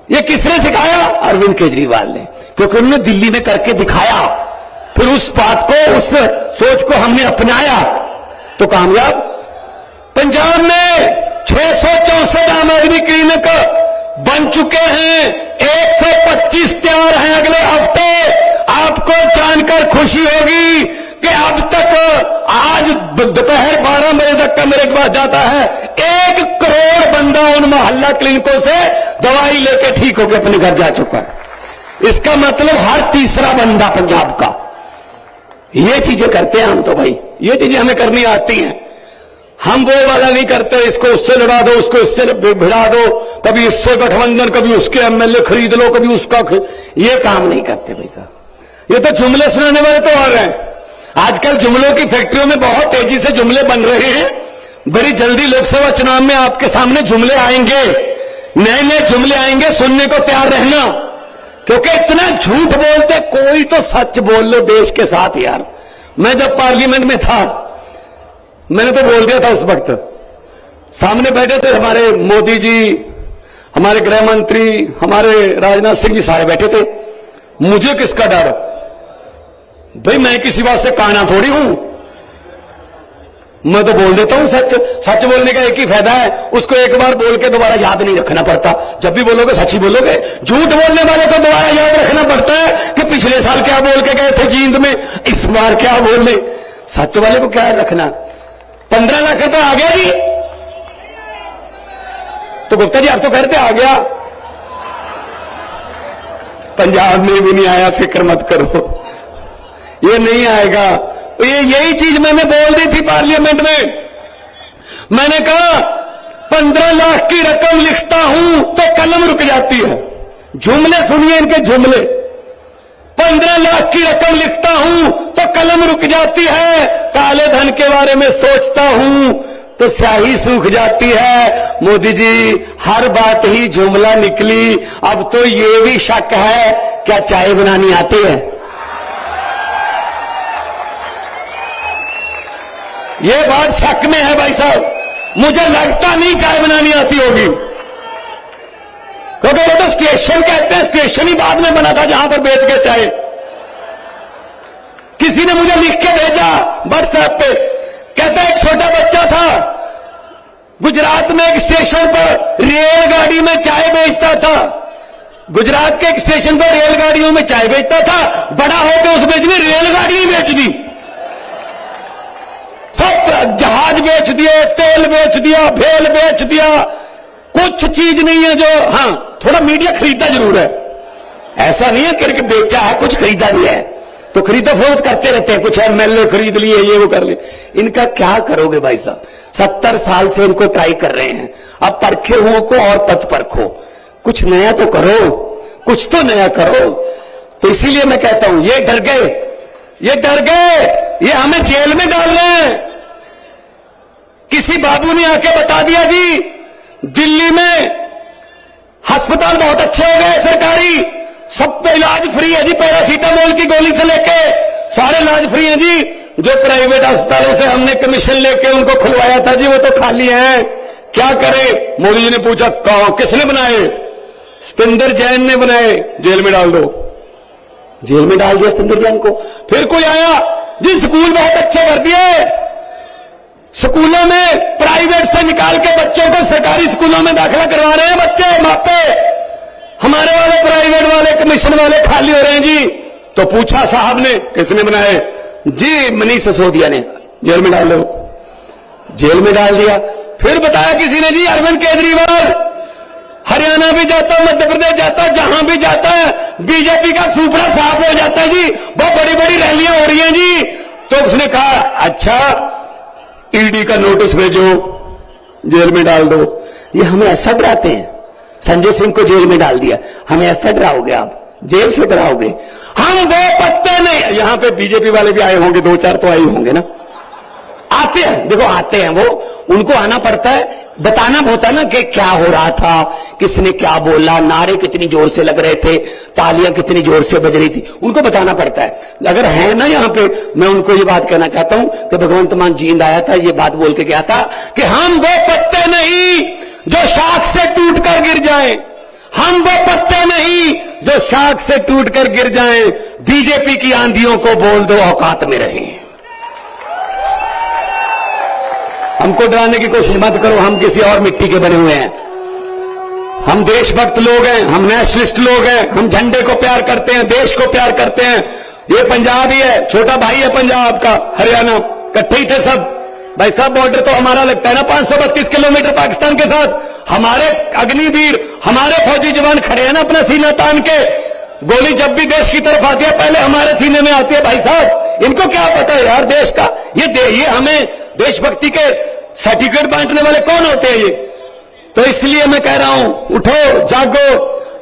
ये किसने सिखाया? अरविंद केजरीवाल ने, क्योंकि उन्होंने दिल्ली में करके दिखाया, फिर उस बात को, उस सोच को हमने अपनाया तो कामयाब। पंजाब में 664 आम आदमी क्लिनिक बन चुके हैं, 125 तैयार हैं अगले हफ्ते। आपको जानकर खुशी होगी कि अब तक आज दोपहर 12 बजे तक का मेरे पास जाता है 1 करोड़ बंदा उन मोहल्ला क्लिनिकों से दवाई लेके ठीक होकर अपने घर जा चुका है। इसका मतलब हर तीसरा बंदा पंजाब का। ये चीजें करते हैं हम तो भाई, ये चीजें हमें करनी आती हैं। हम वो वाला नहीं करते, इसको उससे लड़ा दो, उसको इससे भिड़ा दो, कभी इससे गठबंधन, कभी उसके एमएलए खरीद लो, कभी उसका ये काम नहीं करते भाई साहब। ये तो जुमले सुनाने वाले तो और हैं। आजकल जुमलों की फैक्ट्रियों में बहुत तेजी से जुमले बन रहे हैं। बड़ी जल्दी लोकसभा चुनाव में आपके सामने जुमले आएंगे, नए नए जुमले आएंगे, सुनने को तैयार रहना, क्योंकि इतना झूठ बोलते। कोई तो सच बोल लो देश के साथ यार। मैं जब पार्लियामेंट में था, मैंने तो बोल दिया था उस वक्त, सामने बैठे थे हमारे मोदी जी, हमारे गृह मंत्री, हमारे राजनाथ सिंह जी, सारे बैठे थे। मुझे किसका डर भाई, मैं किसी बात से काना थोड़ी हूं। मैं तो बोल देता हूं सच। सच बोलने का एक ही फायदा है, उसको एक बार बोल के दोबारा याद नहीं रखना पड़ता। जब भी बोलोगे सच ही बोलोगे। झूठ बोलने वाले को दोबारा याद रखना पड़ता है कि पिछले साल क्या बोल के गए थे जींद में, इस बार क्या बोल रहे। सच वाले को क्या रखना। 15 लाख रुपए आ गया जी, तो गुप्ता जी आप तो कहते आ गया, पंजाब में भी नहीं आया, फिक्र मत करो, ये नहीं आएगा। ये यही चीज मैंने बोल दी थी पार्लियामेंट में। मैंने कहा 15 लाख की रकम लिखता हूं तो कलम रुक जाती है। जुमले सुनिए इनके जुमले। 15 लाख की रकम लिखता हूं तो कलम रुक जाती है, काले धन के बारे में सोचता हूं तो स्याही सूख जाती है। मोदी जी हर बात ही जुमला निकली, अब तो ये भी शक है क्या चाय बनानी आती है। ये बात शक में है भाई साहब, मुझे लगता नहीं चाय बनानी आती होगी, क्योंकि वो तो स्टेशन कहते हैं, स्टेशन ही बाद में बना था जहां पर बेच के चाय। किसी ने मुझे लिख के भेजा व्हाट्सएप पे, कहता है एक छोटा बच्चा था गुजरात में एक स्टेशन पर रेलगाड़ी में चाय बेचता था। गुजरात के एक स्टेशन पर रेलगाड़ियों में चाय बेचता था, बड़ा होकर उस बेच में रेलगाड़ी बेच दी, सब जहाज बेच दिए, तेल बेच दिया, भेल बेच दिया। कुछ चीज नहीं है जो, हां थोड़ा मीडिया खरीदा जरूर है, ऐसा नहीं है कि बेचा है, कुछ खरीदा भी है, तो खरीदो फरोख्त करते रहते हैं। कुछ एमएलए खरीद लिए, ये वो कर लिए। इनका क्या करोगे भाई साहब, 70 साल से इनको ट्राई कर रहे हैं। अब परखे हुओं को और पथ परखो, कुछ नया तो करो, कुछ तो नया करो। तो इसीलिए मैं कहता हूं ये डर गए, ये डर गए, ये हमें जेल में डाल रहे हैं। किसी बाबू ने आके बता दिया जी दिल्ली में अस्पताल बहुत अच्छे हो गए सरकारी, सब पे इलाज फ्री है जी, पैरासीटामोल की गोली से लेके सारे इलाज फ्री है जी। जो प्राइवेट अस्पतालों से हमने कमीशन लेके उनको खुलवाया था जी, वो तो खाली है, क्या करें। मोदी जी ने पूछा किसने बनाए, सतिंदर जैन ने बनाए, जेल में डाल दो। जेल में डाल दिया सतिंदर जैन को। फिर कोई आया जी स्कूल बहुत अच्छे कर दिए, स्कूलों में प्राइवेट से निकाल के बच्चों को सरकारी स्कूलों में दाखिला करवा रहे हैं बच्चे, मापे। हमारे वाले प्राइवेट वाले कमीशन वाले खाली हो रहे हैं जी। तो पूछा साहब ने किसने बनाए जी, मनीष सिसोदिया ने, जेल में डाल दो। जेल में डाल दिया। फिर बताया किसी ने जी अरविंद केजरीवाल हरियाणा भी जाता, मध्य प्रदेश जाता, जहां भी जाता है बीजेपी का सुपड़ा साफ हो जाता है जी, बहुत बड़ी बड़ी रैलियां हो रही हैं जी। तो उसने कहा अच्छा ईडी का नोटिस भेजो, जेल में डाल दो। ये हमें ऐसा डराते हैं, संजय सिंह को जेल में डाल दिया, हमें ऐसा डराओगे आप, जेल से डराओगे। हम वो पत्ते नहीं, यहां पे बीजेपी वाले भी आए होंगे, 2-4 तो आए होंगे ना, आते हैं, देखो आते हैं वो, उनको आना पड़ता है। बताना होता ना कि क्या हो रहा था, किसने क्या बोला, नारे कितनी जोर से लग रहे थे, तालियां कितनी जोर से बज रही थी, उनको बताना पड़ता है। अगर है ना यहां पे, मैं उनको ये बात कहना चाहता हूं कि भगवंत मान जींद आया था, ये बात बोल के गया था कि हम वो पत्ते नहीं जो शाख से टूट कर गिर जाएं, हम वो पत्ते नहीं जो शाख से टूट कर गिर जाएं। बीजेपी की आंधियों को बोल दो औकात में रहें। हमको डराने की कोशिश मत करो, हम किसी और मिट्टी के बने हुए हैं। हम देशभक्त लोग हैं, हम नेशनलिस्ट लोग हैं, हम झंडे को प्यार करते हैं, देश को प्यार करते हैं। ये पंजाब ही है, छोटा भाई है पंजाब का, हरियाणा, इकट्ठे ही थे सब। भाई साहब बॉर्डर तो हमारा लगता है ना 532 किलोमीटर पाकिस्तान के साथ। हमारे अग्निवीर, हमारे फौजी जवान खड़े हैं ना अपना सीना तान के। गोली जब भी देश की तरफ आती है पहले हमारे सीने में आती है। भाई साहब इनको क्या पता है यार देश का, ये हमें देशभक्ति के सर्टिफिकेट बांटने वाले कौन होते हैं ये? तो इसलिए मैं कह रहा हूं, उठो जागो,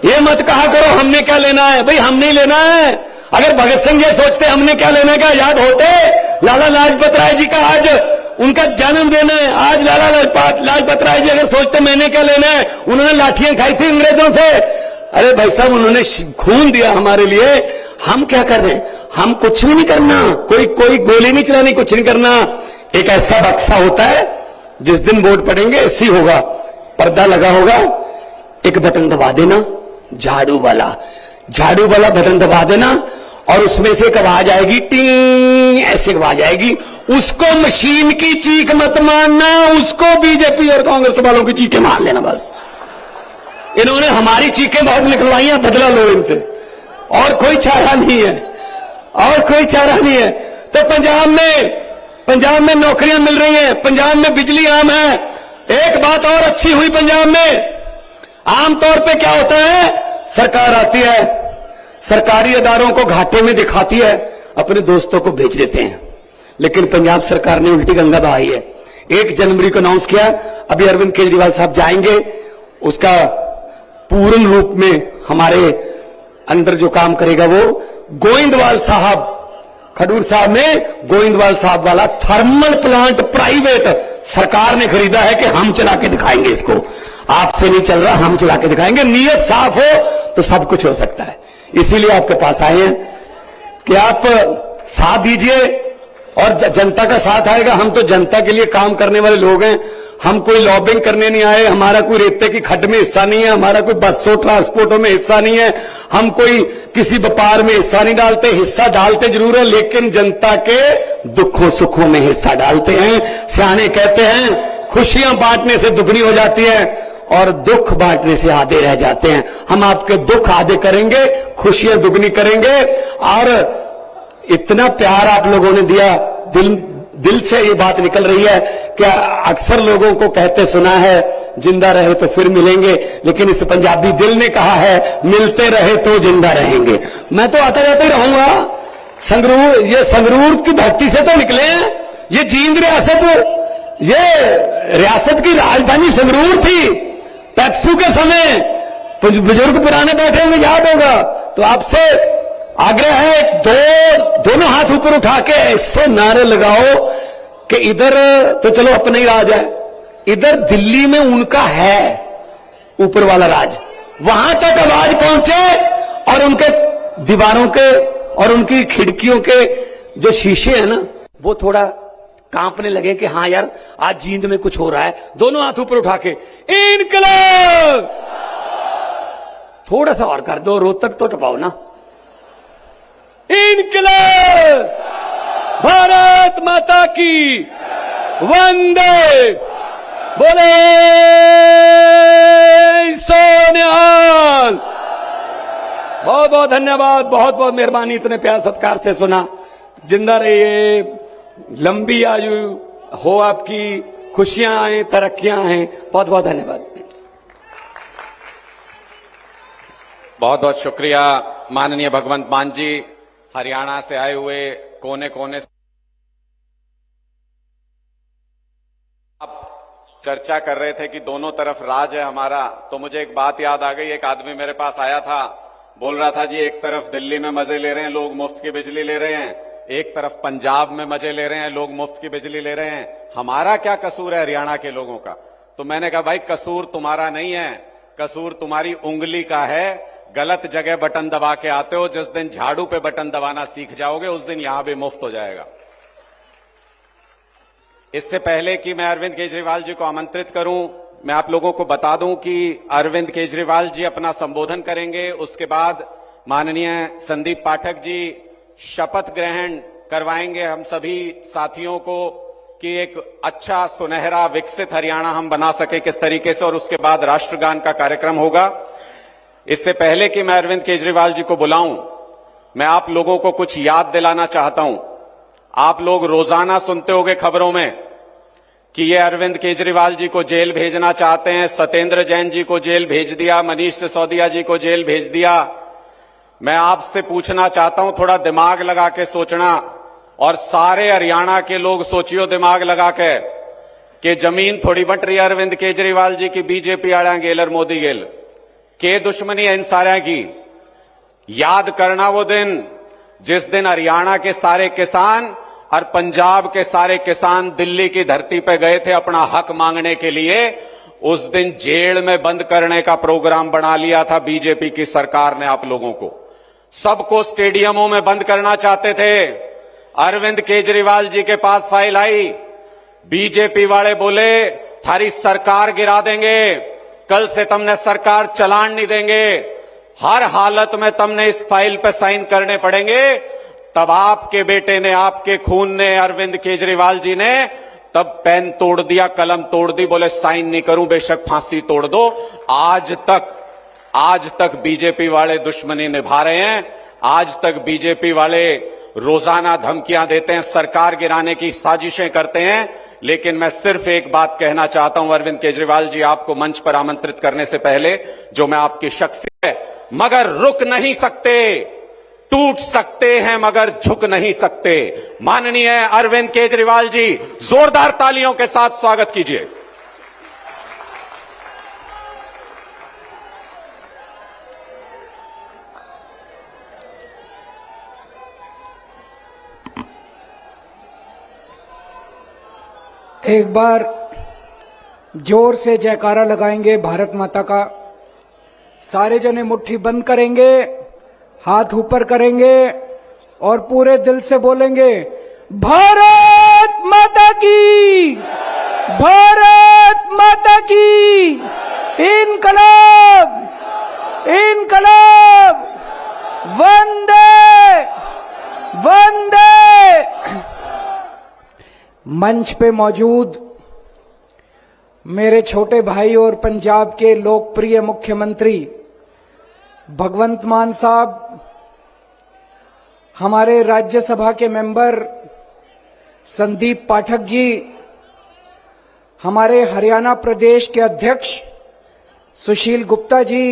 ये मत कहा करो हमने क्या लेना है। भाई हम नहीं लेना है। अगर भगत सिंह ये सोचते हमने क्या लेने का, याद होते लाला लाजपत राय जी का आज उनका जन्मदिन है। आज लाला लाजपत राय जी अगर सोचते मैंने क्या लेना है, उन्होंने लाठियां खाई थी अंग्रेजों से। अरे भाई साहब उन्होंने खून दिया हमारे लिए। हम क्या कर रहे हैं? हम कुछ भी नहीं करना, कोई गोली नहीं चलानी, कुछ नहीं करना। एक ऐसा बक्सा होता है जिस दिन वोट पड़ेंगे ऐसी होगा, पर्दा लगा होगा, एक बटन दबा देना, झाड़ू वाला बटन दबा देना और उसमें से एक आवाज आएगी, टी ऐसे आवाज आएगी। उसको मशीन की चीख मत मानना, उसको बीजेपी और कांग्रेस वालों की चीखें मान लेना बस। इन्होंने हमारी चीखें बहुत निकलवाई हैं, बदला लो इनसे, और कोई चारा नहीं है, और कोई चारा नहीं है। तो पंजाब में नौकरियां मिल रही हैं, पंजाब में बिजली आम है। एक बात और अच्छी हुई पंजाब में, आमतौर पे क्या होता है, सरकार आती है, सरकारी अदारों को घाटे में दिखाती है, अपने दोस्तों को भेज देते हैं। लेकिन पंजाब सरकार ने उल्टी गंगा बहाई है। 1 जनवरी को अनाउंस किया, अभी अरविंद केजरीवाल साहब जाएंगे, उसका पूर्ण रूप में हमारे अंदर जो काम करेगा वो गोविंदवाल साहब, खडूर साहब ने गोविंदवाल साहब वाला थर्मल प्लांट प्राइवेट सरकार ने खरीदा है कि हम चला के दिखाएंगे इसको। आपसे नहीं चल रहा, हम चला के दिखाएंगे। नीयत साफ हो तो सब कुछ हो सकता है। इसीलिए आपके पास आए हैं कि आप साथ दीजिए और जनता का साथ आएगा। हम तो जनता के लिए काम करने वाले लोग हैं, हम कोई लॉबिंग करने नहीं आए। हमारा कोई रेते की खड्ड में हिस्सा नहीं है, हमारा कोई बसों ट्रांसपोर्टों में हिस्सा नहीं है, हम कोई किसी व्यापार में हिस्सा नहीं डालते। हिस्सा डालते जरूर है लेकिन जनता के दुखों सुखों में हिस्सा डालते हैं। सियाने कहते हैं खुशियां बांटने से दुगनी हो जाती है और दुख बांटने से आधे रह जाते हैं। हम आपके दुख आधे करेंगे, खुशियां दुगनी करेंगे। और इतना प्यार आप लोगों ने दिया, दिल से ये बात निकल रही है कि अक्सर लोगों को कहते सुना है जिंदा रहे तो फिर मिलेंगे, लेकिन इस पंजाबी दिल ने कहा है मिलते रहे तो जिंदा रहेंगे। मैं तो आता जाता ही रहूंगा। संगरूर, ये संगरूर की धरती से तो निकले हैं, ये जींद रियासत, ये रियासत की राजधानी संगरूर थी। पेप्सू के समय बुजुर्ग पुराने बैठे होंगे, याद होगा। तो आपसे आग्रह है, दोनों हाथ ऊपर उठा के ऐसे नारे लगाओ कि इधर तो चलो अपना ही राज है, इधर दिल्ली में उनका है ऊपर वाला राज, वहां तक आवाज पहुंचे और उनके दीवारों के और उनकी खिड़कियों के जो शीशे हैं ना वो थोड़ा कांपने लगे कि हाँ यार आज जींद में कुछ हो रहा है। दोनों हाथ ऊपर उठा के इनकलाब, थोड़ा सा और कर दो, रोहतक तो टपाओ ना। इनकलाब, भारत माता की वंदे, बोले सोनिहाल। बहुत बहुत धन्यवाद, बहुत बहुत मेहरबानी, इतने प्यार सत्कार से सुना। जिंदा रहिए, लंबी आयु हो आपकी, खुशियां आए, तरक्कियां आए। बहुत बहुत धन्यवाद। बहुत बहुत शुक्रिया माननीय भगवंत मान जी, हरियाणा से आए हुए कोने कोने से आप चर्चा कर रहे थे कि दोनों तरफ राज है हमारा। तो मुझे एक बात याद आ गई। एक आदमी मेरे पास आया था, बोल रहा था जी एक तरफ दिल्ली में मजे ले रहे हैं लोग, मुफ्त की बिजली ले रहे हैं, एक तरफ पंजाब में मजे ले रहे हैं लोग, मुफ्त की बिजली ले रहे हैं, हमारा क्या कसूर है हरियाणा के लोगों का? तो मैंने कहा भाई कसूर तुम्हारा नहीं है, कसूर तुम्हारी उंगली का है। गलत जगह बटन दबा के आते हो। जिस दिन झाड़ू पे बटन दबाना सीख जाओगे उस दिन यहां भी मुफ्त हो जाएगा। इससे पहले कि मैं अरविंद केजरीवाल जी को आमंत्रित करूं, मैं आप लोगों को बता दूं कि अरविंद केजरीवाल जी अपना संबोधन करेंगे। उसके बाद माननीय संदीप पाठक जी शपथ ग्रहण करवाएंगे हम सभी साथियों को कि एक अच्छा सुनहरा विकसित हरियाणा हम बना सके किस तरीके से, और उसके बाद राष्ट्रगान का कार्यक्रम होगा। इससे पहले कि मैं अरविंद केजरीवाल जी को बुलाऊं, मैं आप लोगों को कुछ याद दिलाना चाहता हूं। आप लोग रोजाना सुनते होंगे खबरों में कि ये अरविंद केजरीवाल जी को जेल भेजना चाहते हैं, सत्येंद्र जैन जी को जेल भेज दिया, मनीष सिसोदिया जी को जेल भेज दिया। मैं आपसे पूछना चाहता हूं, थोड़ा दिमाग लगा के सोचना, और सारे हरियाणा के लोग सोचियो दिमाग लगा के कि जमीन थोड़ी बट रही है अरविंद केजरीवाल जी की बीजेपी आड़ा गेल और मोदी गेल के दुश्मनी है इन सारे की। याद करना वो दिन जिस दिन हरियाणा के सारे किसान और पंजाब के सारे किसान दिल्ली की धरती पे गए थे अपना हक मांगने के लिए। उस दिन जेल में बंद करने का प्रोग्राम बना लिया था बीजेपी की सरकार ने आप लोगों को। सबको स्टेडियमों में बंद करना चाहते थे। अरविंद केजरीवाल जी के पास फाइल आई, बीजेपी वाले बोले थारी सरकार गिरा देंगे, कल से तुमने सरकार चलान नहीं देंगे, हर हालत में तुमने इस फाइल पे साइन करने पड़ेंगे। तब आपके बेटे ने, आपके खून ने, अरविंद केजरीवाल जी ने तब पेन तोड़ दिया, कलम तोड़ दी, बोले साइन नहीं करूं, बेशक फांसी तोड़ दो। आज तक बीजेपी वाले दुश्मनी निभा रहे हैं। आज तक बीजेपी वाले रोजाना धमकियां देते हैं, सरकार गिराने की साजिशें करते हैं। लेकिन मैं सिर्फ एक बात कहना चाहता हूं अरविंद केजरीवाल जी, आपको मंच पर आमंत्रित करने से पहले, जो मैं आपकी शख्सियत है, मगर रुक नहीं सकते, टूट सकते हैं मगर झुक नहीं सकते। माननीय अरविंद केजरीवाल जी, जोरदार तालियों के साथ स्वागत कीजिए। एक बार जोर से जयकारा लगाएंगे भारत माता का। सारे जने मुट्ठी बंद करेंगे, हाथ ऊपर करेंगे और पूरे दिल से बोलेंगे भारत माता की, भारत माता की, इनकलाब, इनकलाब, वंदे वंदे। मंच पे मौजूद मेरे छोटे भाई और पंजाब के लोकप्रिय मुख्यमंत्री भगवंत मान साहब, हमारे राज्यसभा के मेंबर संदीप पाठक जी, हमारे हरियाणा प्रदेश के अध्यक्ष सुशील गुप्ता जी,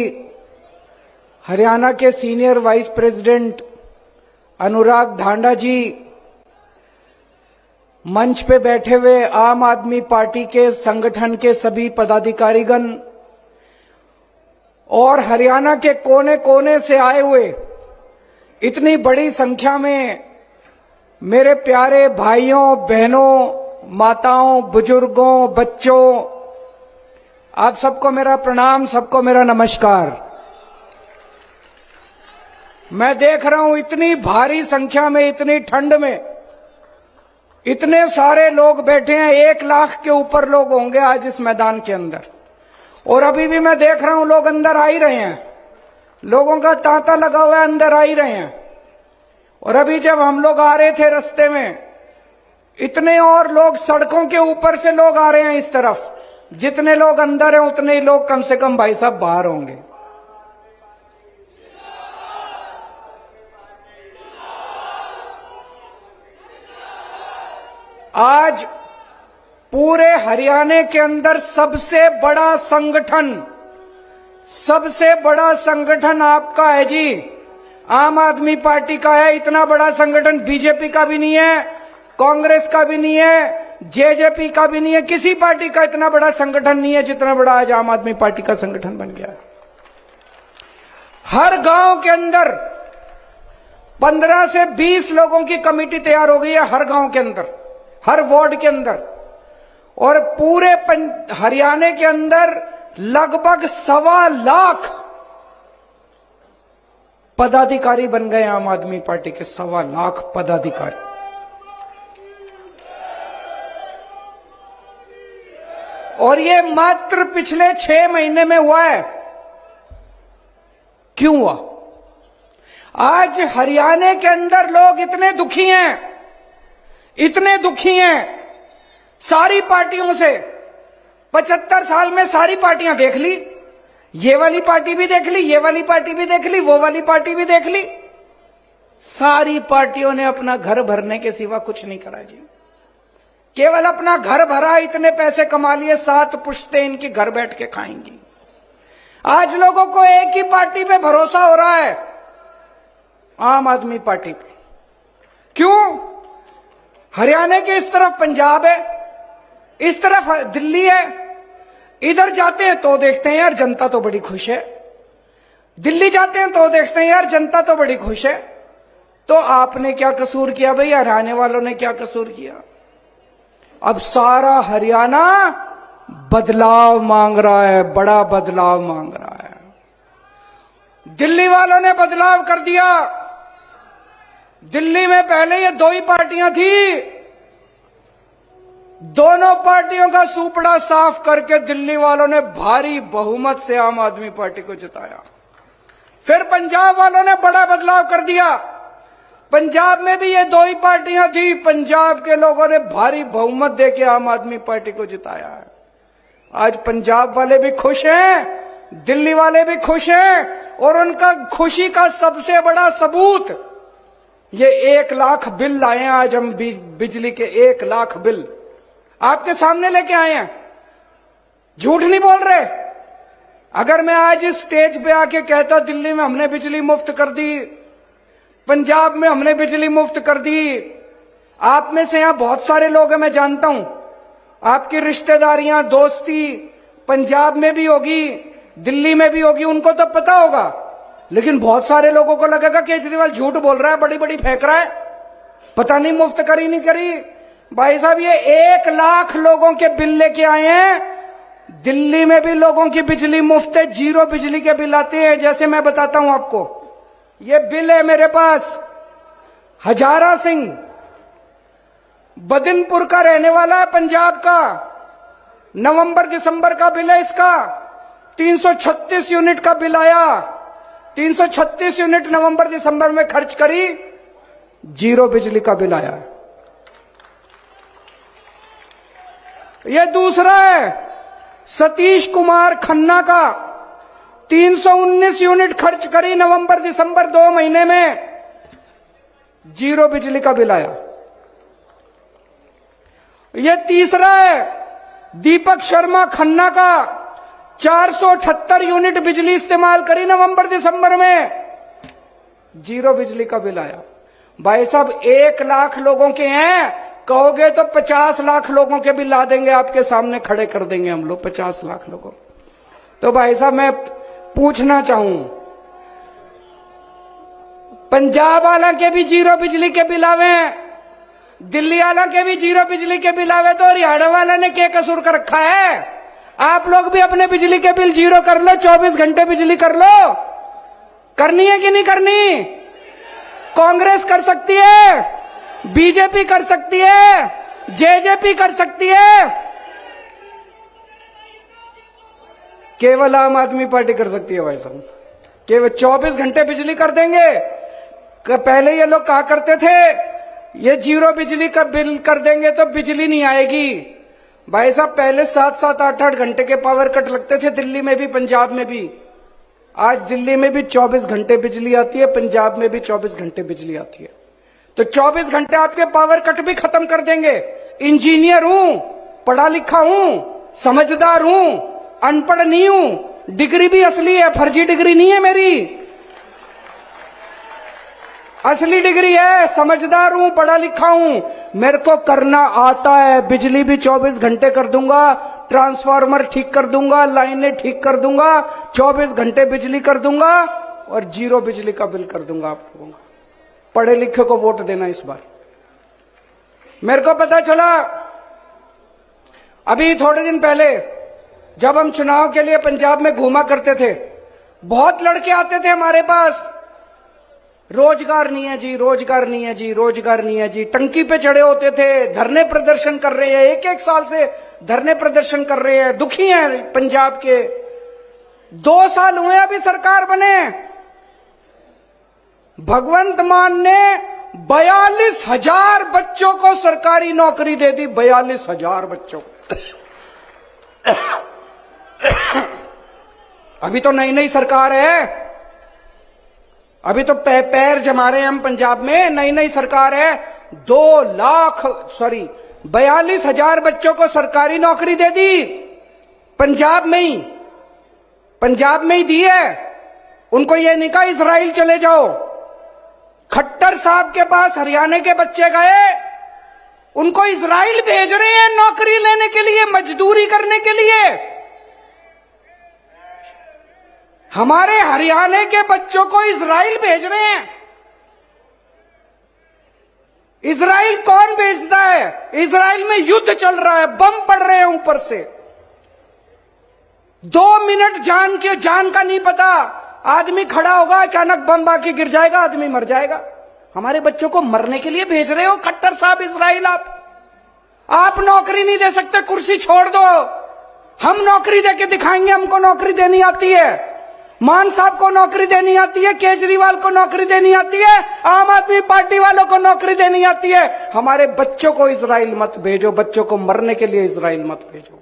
हरियाणा के सीनियर वाइस प्रेसिडेंट अनुराग ढांडा जी, मंच पे बैठे हुए आम आदमी पार्टी के संगठन के सभी पदाधिकारीगण और हरियाणा के कोने कोने से आए हुए इतनी बड़ी संख्या में मेरे प्यारे भाइयों बहनों, माताओं, बुजुर्गों, बच्चों, आप सबको मेरा प्रणाम, सबको मेरा नमस्कार। मैं देख रहा हूं इतनी भारी संख्या में, इतनी ठंड में इतने सारे लोग बैठे हैं। 1 लाख के ऊपर लोग होंगे आज इस मैदान के अंदर, और अभी भी मैं देख रहा हूं लोग अंदर आ ही रहे हैं, लोगों का तांता लगा हुआ है, अंदर आ ही रहे हैं। और अभी जब हम लोग आ रहे थे रास्ते में, इतने और लोग सड़कों के ऊपर से लोग आ रहे हैं इस तरफ। जितने लोग अंदर हैं उतने ही लोग कम से कम भाई साहब बाहर होंगे। आज पूरे हरियाणा के अंदर सबसे बड़ा संगठन आपका है जी, आम आदमी पार्टी का है। इतना बड़ा संगठन बीजेपी का भी नहीं है, कांग्रेस का भी नहीं है, जेजेपी का भी नहीं है, किसी पार्टी का इतना बड़ा संगठन नहीं है जितना बड़ा आज आम आदमी पार्टी का संगठन बन गया है। हर गांव के अंदर 15 से 20 लोगों की कमेटी तैयार हो गई है, हर गांव के अंदर, हर वार्ड के अंदर। और पूरे हरियाणा के अंदर लगभग 1.25 लाख पदाधिकारी बन गए आम आदमी पार्टी के। 1.25 लाख पदाधिकारी। और ये मात्र पिछले 6 महीने में हुआ है। क्यों हुआ? आज हरियाणा के अंदर लोग इतने दुखी हैं, इतने दुखी हैं सारी पार्टियों से। 75 साल में सारी पार्टियां देख ली, ये वाली पार्टी भी देख ली, ये वाली पार्टी भी देख ली, वो वाली पार्टी भी देख ली। सारी पार्टियों ने अपना घर भरने के सिवा कुछ नहीं करा जी। केवल अपना घर भरा, इतने पैसे कमा लिए, 7 पुश्तें इनकी घर बैठ के खाएंगी। आज लोगों को एक ही पार्टी पे भरोसा हो रहा है, आम आदमी पार्टी पे। क्यों? हरियाणा के इस तरफ पंजाब है, इस तरफ दिल्ली है। इधर जाते हैं तो देखते हैं यार जनता तो बड़ी खुश है, दिल्ली जाते हैं तो देखते हैं यार जनता तो बड़ी खुश है। तो आपने क्या कसूर किया भाई? हरियाणा वालों ने क्या कसूर किया? अब सारा हरियाणा बदलाव मांग रहा है, बड़ा बदलाव मांग रहा है। दिल्ली वालों ने बदलाव कर दिया। दिल्ली में पहले ये 2 ही पार्टियां थी, दोनों पार्टियों का सूपड़ा साफ करके दिल्ली वालों ने भारी बहुमत से आम आदमी पार्टी को जिताया। फिर पंजाब वालों ने बड़ा बदलाव कर दिया। पंजाब में भी ये 2 ही पार्टियां थी, पंजाब के लोगों ने भारी बहुमत देके आम आदमी पार्टी को जिताया है। आज पंजाब वाले भी खुश हैं, दिल्ली वाले भी खुश हैं। और उनका खुशी का सबसे बड़ा सबूत ये 1 लाख बिल लाए हैं। आज हम बिजली के 1 लाख बिल आपके सामने लेके आए हैं, झूठ नहीं बोल रहे। अगर मैं आज इस स्टेज पे आके कहता दिल्ली में हमने बिजली मुफ्त कर दी, पंजाब में हमने बिजली मुफ्त कर दी, आप में से यहां बहुत सारे लोग हैं, मैं जानता हूं, आपकी रिश्तेदारियां दोस्ती पंजाब में भी होगी, दिल्ली में भी होगी, उनको तो पता होगा। लेकिन बहुत सारे लोगों को लगेगा केजरीवाल झूठ बोल रहा है, बड़ी बड़ी फेंक रहा है, पता नहीं मुफ्त करी नहीं करी। भाई साहब ये 1 लाख लोगों के बिल लेके आए हैं। दिल्ली में भी लोगों की बिजली मुफ्त है, 0 बिजली के बिल आते हैं। जैसे मैं बताता हूं आपको, ये बिल है मेरे पास। हजारा सिंह बदिनपुर का रहने वाला है, पंजाब का। नवंबर दिसंबर का बिल है इसका, 336 यूनिट का बिल आया। 336 यूनिट नवंबर दिसंबर में खर्च करी, 0 बिजली का बिल आया। ये दूसरा है सतीश कुमार खन्ना का, 319 यूनिट खर्च करी नवंबर दिसंबर 2 महीने में, 0 बिजली का बिल आया। ये तीसरा है दीपक शर्मा खन्ना का, 478 यूनिट बिजली इस्तेमाल करी नवंबर दिसंबर में, 0 बिजली का बिल आया। भाई साहब 1 लाख लोगों के हैं, कहोगे तो 50 लाख लोगों के बिल ला देंगे, आपके सामने खड़े कर देंगे हम लोग 50 लाख लोगों। तो भाई साहब मैं पूछना चाहूं, पंजाब वाला के भी 0 बिजली के बिल आवे, दिल्ली वाला के भी 0 बिजली के बिल आवे, तो हरियाणा वाला ने क्या कसूर कर रखा है? आप लोग भी अपने बिजली के बिल 0 कर लो, 24 घंटे बिजली कर लो। करनी है कि नहीं करनी? कांग्रेस कर सकती है, बीजेपी कर सकती है, जेजेपी कर सकती है, केवल आम आदमी पार्टी कर सकती है। भाई साहब केवल 24 घंटे बिजली कर देंगे। पहले ये लोग कहा करते थे ये 0 बिजली का बिल कर देंगे तो बिजली नहीं आएगी। भाई साहब पहले 7-7, 8-8 घंटे के पावर कट लगते थे, दिल्ली में भी पंजाब में भी। आज दिल्ली में भी 24 घंटे बिजली आती है, पंजाब में भी 24 घंटे बिजली आती है। तो 24 घंटे आपके पावर कट भी खत्म कर देंगे। इंजीनियर हूं, पढ़ा लिखा हूं, समझदार हूं, अनपढ़ नहीं हूं, डिग्री भी असली है, फर्जी डिग्री नहीं है मेरी, असली डिग्री है, समझदार हूं, पढ़ा लिखा हूं, मेरे को करना आता है। बिजली भी 24 घंटे कर दूंगा, ट्रांसफार्मर ठीक कर दूंगा, लाइनें ठीक कर दूंगा, 24 घंटे बिजली कर दूंगा और 0 बिजली का बिल कर दूंगा आप लोगों का। पढ़े लिखे को वोट देना इस बार। मेरे को पता चला अभी थोड़े दिन पहले जब हम चुनाव के लिए पंजाब में घूमा करते थे, बहुत लड़के आते थे हमारे पास, रोजगार नहीं है जी, रोजगार नहीं है जी, रोजगार नहीं है जी। टंकी पे चढ़े होते थे, धरने प्रदर्शन कर रहे हैं, एक साल से धरने प्रदर्शन कर रहे हैं, दुखी हैं पंजाब के। 2 साल हुए अभी सरकार बने, भगवंत मान ने 42,000 बच्चों को सरकारी नौकरी दे दी, 42,000 बच्चों को। अभी तो नई नई सरकार है, अभी तो पैर जमा रहे हैं हम पंजाब में, नई नई सरकार है। 42,000 बच्चों को सरकारी नौकरी दे दी, पंजाब में ही दी है। उनको ये नहीं कहा इजराइल चले जाओ। खट्टर साहब के पास हरियाणा के बच्चे गए, उनको इजराइल भेज रहे हैं नौकरी लेने के लिए, मजदूरी करने के लिए। हमारे हरियाणा के बच्चों को इजराइल भेज रहे हैं। इजराइल कौन भेजता है? इजराइल में युद्ध चल रहा है, बम पड़ रहे हैं ऊपर से। 2 मिनट जान का नहीं पता, आदमी खड़ा होगा, अचानक बम आके गिर जाएगा, आदमी मर जाएगा। हमारे बच्चों को मरने के लिए भेज रहे हो खट्टर साहब इजराइल। आप नौकरी नहीं दे सकते, कुर्सी छोड़ दो, हम नौकरी देके दिखाएंगे, हमको नौकरी देनी आती है। मान साहब को नौकरी देनी आती है, केजरीवाल को नौकरी देनी आती है, आम आदमी पार्टी वालों को नौकरी देनी आती है। हमारे बच्चों को इजराइल मत भेजो, बच्चों को मरने के लिए इजराइल मत भेजो।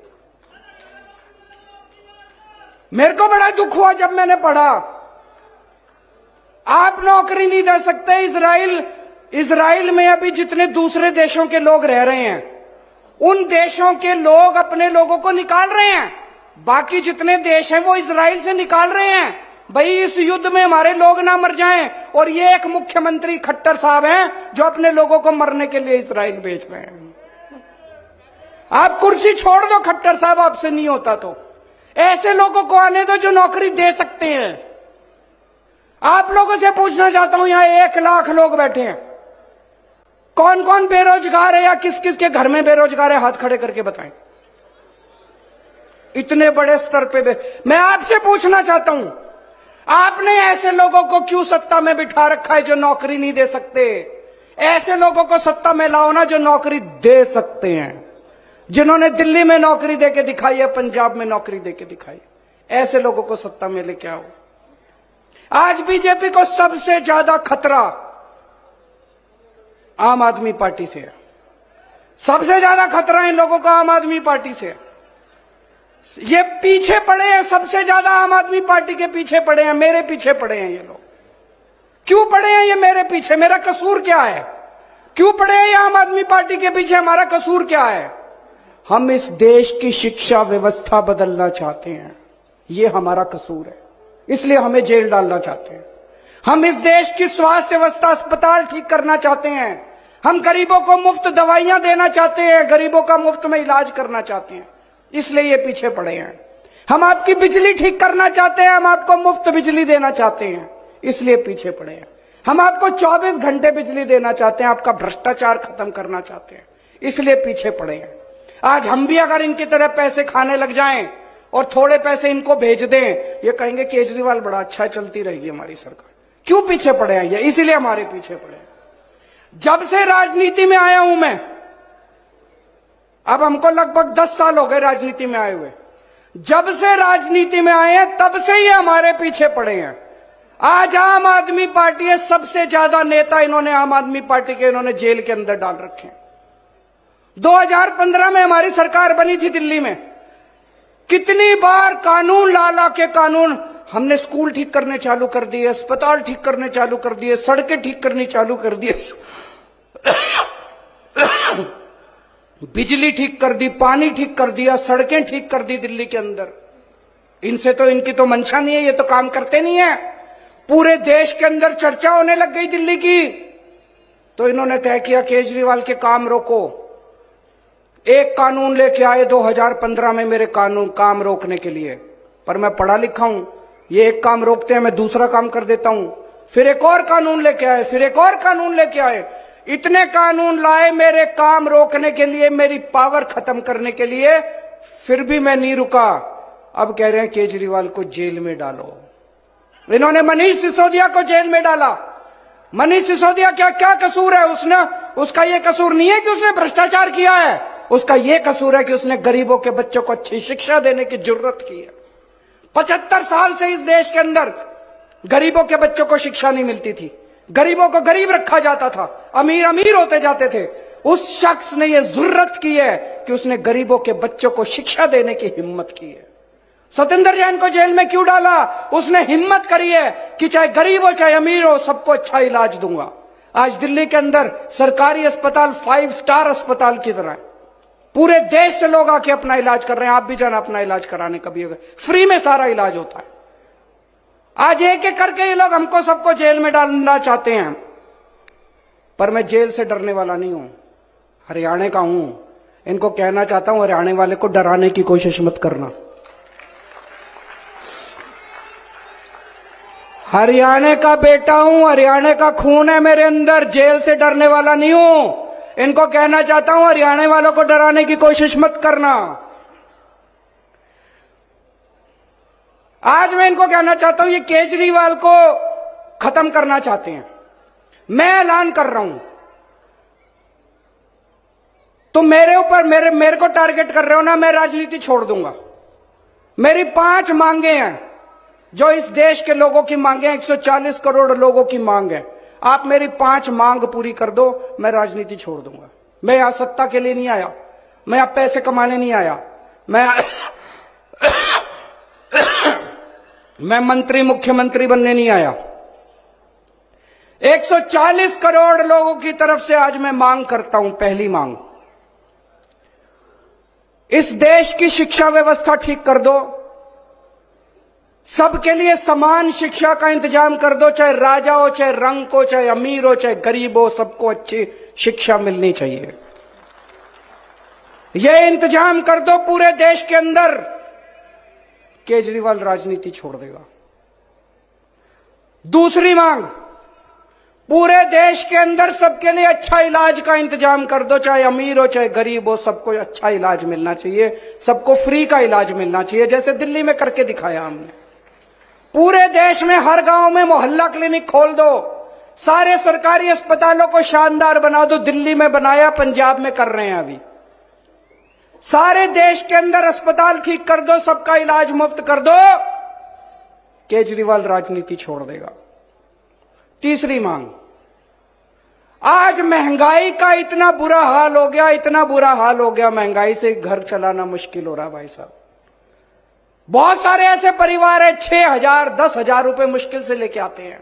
मेरे को बड़ा दुख हुआ जब मैंने पढ़ा, आप नौकरी नहीं दे सकते। इजराइल में अभी जितने दूसरे देशों के लोग रह रहे हैं, उन देशों के लोग अपने लोगों को निकाल रहे हैं, बाकी जितने देश हैं वो इजराइल से निकाल रहे हैं। भाई इस युद्ध में हमारे लोग ना मर जाएं। और ये एक मुख्यमंत्री खट्टर साहब हैं जो अपने लोगों को मरने के लिए इजराइल भेज रहे हैं। आप कुर्सी छोड़ दो खट्टर साहब, आपसे नहीं होता तो ऐसे लोगों को आने दो जो नौकरी दे सकते हैं। आप लोगों से पूछना चाहता हूं, यहां 1 लाख लोग बैठे हैं, कौन कौन बेरोजगार है या किस किस के घर में बेरोजगार है? हाथ खड़े करके बताएं। इतने बड़े स्तर पे मैं आपसे पूछना चाहता हूं, आपने ऐसे लोगों को क्यों सत्ता में बिठा रखा है जो नौकरी नहीं दे सकते? ऐसे लोगों को सत्ता में लाओ ना जो नौकरी दे सकते हैं, जिन्होंने दिल्ली में नौकरी देके दिखाई है, पंजाब में नौकरी देके दिखाई है। ऐसे लोगों को सत्ता में लेके आओ। आज बीजेपी को सबसे ज्यादा खतरा आम आदमी पार्टी से है। सबसे ज्यादा खतरा इन लोगों का आम आदमी पार्टी से है। ये पीछे पड़े हैं, सबसे ज्यादा आम आदमी पार्टी के पीछे पड़े हैं, मेरे पीछे पड़े हैं ये लोग। क्यों पड़े हैं ये मेरे पीछे? मेरा कसूर क्या है? क्यों पड़े हैं ये आम आदमी पार्टी के पीछे? हमारा कसूर क्या है? हम इस देश की शिक्षा व्यवस्था बदलना चाहते हैं, ये हमारा कसूर है, इसलिए हमें जेल डालना चाहते हैं। हम इस देश की स्वास्थ्य व्यवस्था, अस्पताल ठीक करना चाहते हैं। हम गरीबों को मुफ्त दवाइयां देना चाहते हैं, गरीबों का मुफ्त में इलाज करना चाहते हैं, इसलिए ये पीछे पड़े हैं। हम आपकी बिजली ठीक करना चाहते हैं, हम आपको मुफ्त बिजली देना चाहते हैं, इसलिए पीछे पड़े हैं। हम आपको 24 घंटे बिजली देना चाहते हैं, आपका भ्रष्टाचार खत्म करना चाहते हैं, इसलिए पीछे पड़े हैं। आज हम भी अगर इनकी तरह पैसे खाने लग जाएं और थोड़े पैसे इनको भेज दें, ये कहेंगे केजरीवाल बड़ा अच्छा, चलती रहेगी हमारी सरकार। क्यों पीछे पड़े हैं ये? इसीलिए हमारे पीछे पड़े हैं। जब से राजनीति में आया हूं मैं, अब हमको लगभग 10 साल हो गए राजनीति में आए हुए, जब से राजनीति में आए हैं तब से ये हमारे पीछे पड़े हैं। आज आम आदमी पार्टी है, सबसे ज्यादा नेता इन्होंने आम आदमी पार्टी के इन्होंने जेल के अंदर डाल रखे हैं। 2015 में हमारी सरकार बनी थी दिल्ली में, कितनी बार कानून ला के कानून हमने स्कूल ठीक करने चालू कर दिए, अस्पताल ठीक करने चालू कर दिए, सड़कें ठीक करनी चालू कर दिए, बिजली ठीक कर दी, पानी ठीक कर दिया, सड़कें ठीक कर दी दिल्ली के अंदर। इनसे तो, इनकी तो मंशा नहीं है, ये तो काम करते नहीं है। पूरे देश के अंदर चर्चा होने लग गई दिल्ली की, तो इन्होंने तय किया केजरीवाल के काम रोको। एक कानून लेके आए 2015 में मेरे काम रोकने के लिए, पर मैं पढ़ा लिखा हूं, ये एक काम रोकते हैं, मैं दूसरा काम कर देता हूं। फिर एक और कानून लेके आए, फिर एक और कानून लेके आए। इतने कानून लाए मेरे काम रोकने के लिए, मेरी पावर खत्म करने के लिए, फिर भी मैं नहीं रुका। अब कह रहे हैं केजरीवाल को जेल में डालो। इन्होंने मनीष सिसोदिया को जेल में डाला। मनीष सिसोदिया क्या कसूर है? उसका यह कसूर नहीं है कि उसने भ्रष्टाचार किया है, उसका यह कसूर है कि उसने गरीबों के बच्चों को अच्छी शिक्षा देने की जरूरत की है। 75 साल से इस देश के अंदर गरीबों के बच्चों को शिक्षा नहीं मिलती थी, गरीबों को गरीब रखा जाता था, अमीर अमीर होते जाते थे। उस शख्स ने यह जरूरत की है कि उसने गरीबों के बच्चों को शिक्षा देने की हिम्मत की है। सत्येंद्र जैन को जेल में क्यों डाला? उसने हिम्मत करी है कि चाहे गरीब हो चाहे अमीर हो, सबको अच्छा इलाज दूंगा। आज दिल्ली के अंदर सरकारी अस्पताल 5 स्टार अस्पताल की तरह है। पूरे देश से लोग आके अपना इलाज कर रहे हैं। आप भी जाना अपना इलाज कराने, कभी अगर फ्री में सारा इलाज होता है। आज एक एक करके ये लोग हमको सबको जेल में डालना चाहते हैं, पर मैं जेल से डरने वाला नहीं हूं, हरियाणा का हूं। इनको कहना चाहता हूं, हरियाणा वाले को डराने की कोशिश मत करना। हरियाणा का बेटा हूं, हरियाणा का खून है मेरे अंदर, जेल से डरने वाला नहीं हूं। इनको कहना चाहता हूं, हरियाणा वालों को डराने की कोशिश मत करना। आज मैं इनको कहना चाहता हूं, ये केजरीवाल को खत्म करना चाहते हैं। मैं ऐलान कर रहा हूं, तुम मेरे ऊपर मेरे को टारगेट कर रहे हो ना, मैं राजनीति छोड़ दूंगा। मेरी 5 मांगे हैं जो इस देश के लोगों की मांगे हैं, 140 करोड़ लोगों की मांग है। आप मेरी 5 मांग पूरी कर दो, मैं राजनीति छोड़ दूंगा। मैं यहां सत्ता के लिए नहीं आया, मैं यहां पैसे कमाने नहीं आया, मैं मंत्री मुख्यमंत्री बनने नहीं आया। 140 करोड़ लोगों की तरफ से आज मैं मांग करता हूं। पहली मांग, इस देश की शिक्षा व्यवस्था ठीक कर दो, सबके लिए समान शिक्षा का इंतजाम कर दो, चाहे राजा हो, चाहे रंक हो, चाहे अमीर हो, चाहे गरीब हो, सबको अच्छी शिक्षा मिलनी चाहिए। यह इंतजाम कर दो पूरे देश के अंदर, केजरीवाल राजनीति छोड़ देगा। दूसरी मांग, पूरे देश के अंदर सबके लिए अच्छा इलाज का इंतजाम कर दो, चाहे अमीर हो चाहे गरीब हो, सबको अच्छा इलाज मिलना चाहिए, सबको फ्री का इलाज मिलना चाहिए, जैसे दिल्ली में करके दिखाया हमने। पूरे देश में हर गांव में मोहल्ला क्लिनिक खोल दो, सारे सरकारी अस्पतालों को शानदार बना दो। दिल्ली में बनाया, पंजाब में कर रहे हैं अभी। सारे देश के अंदर अस्पताल ठीक कर दो, सबका इलाज मुफ्त कर दो, केजरीवाल राजनीति छोड़ देगा। तीसरी मांग, आज महंगाई का इतना बुरा हाल हो गया, इतना बुरा हाल हो गया, महंगाई से घर चलाना मुश्किल हो रहा है भाई साहब। बहुत सारे ऐसे परिवार है 6,000 10,000 रुपए मुश्किल से लेके आते हैं,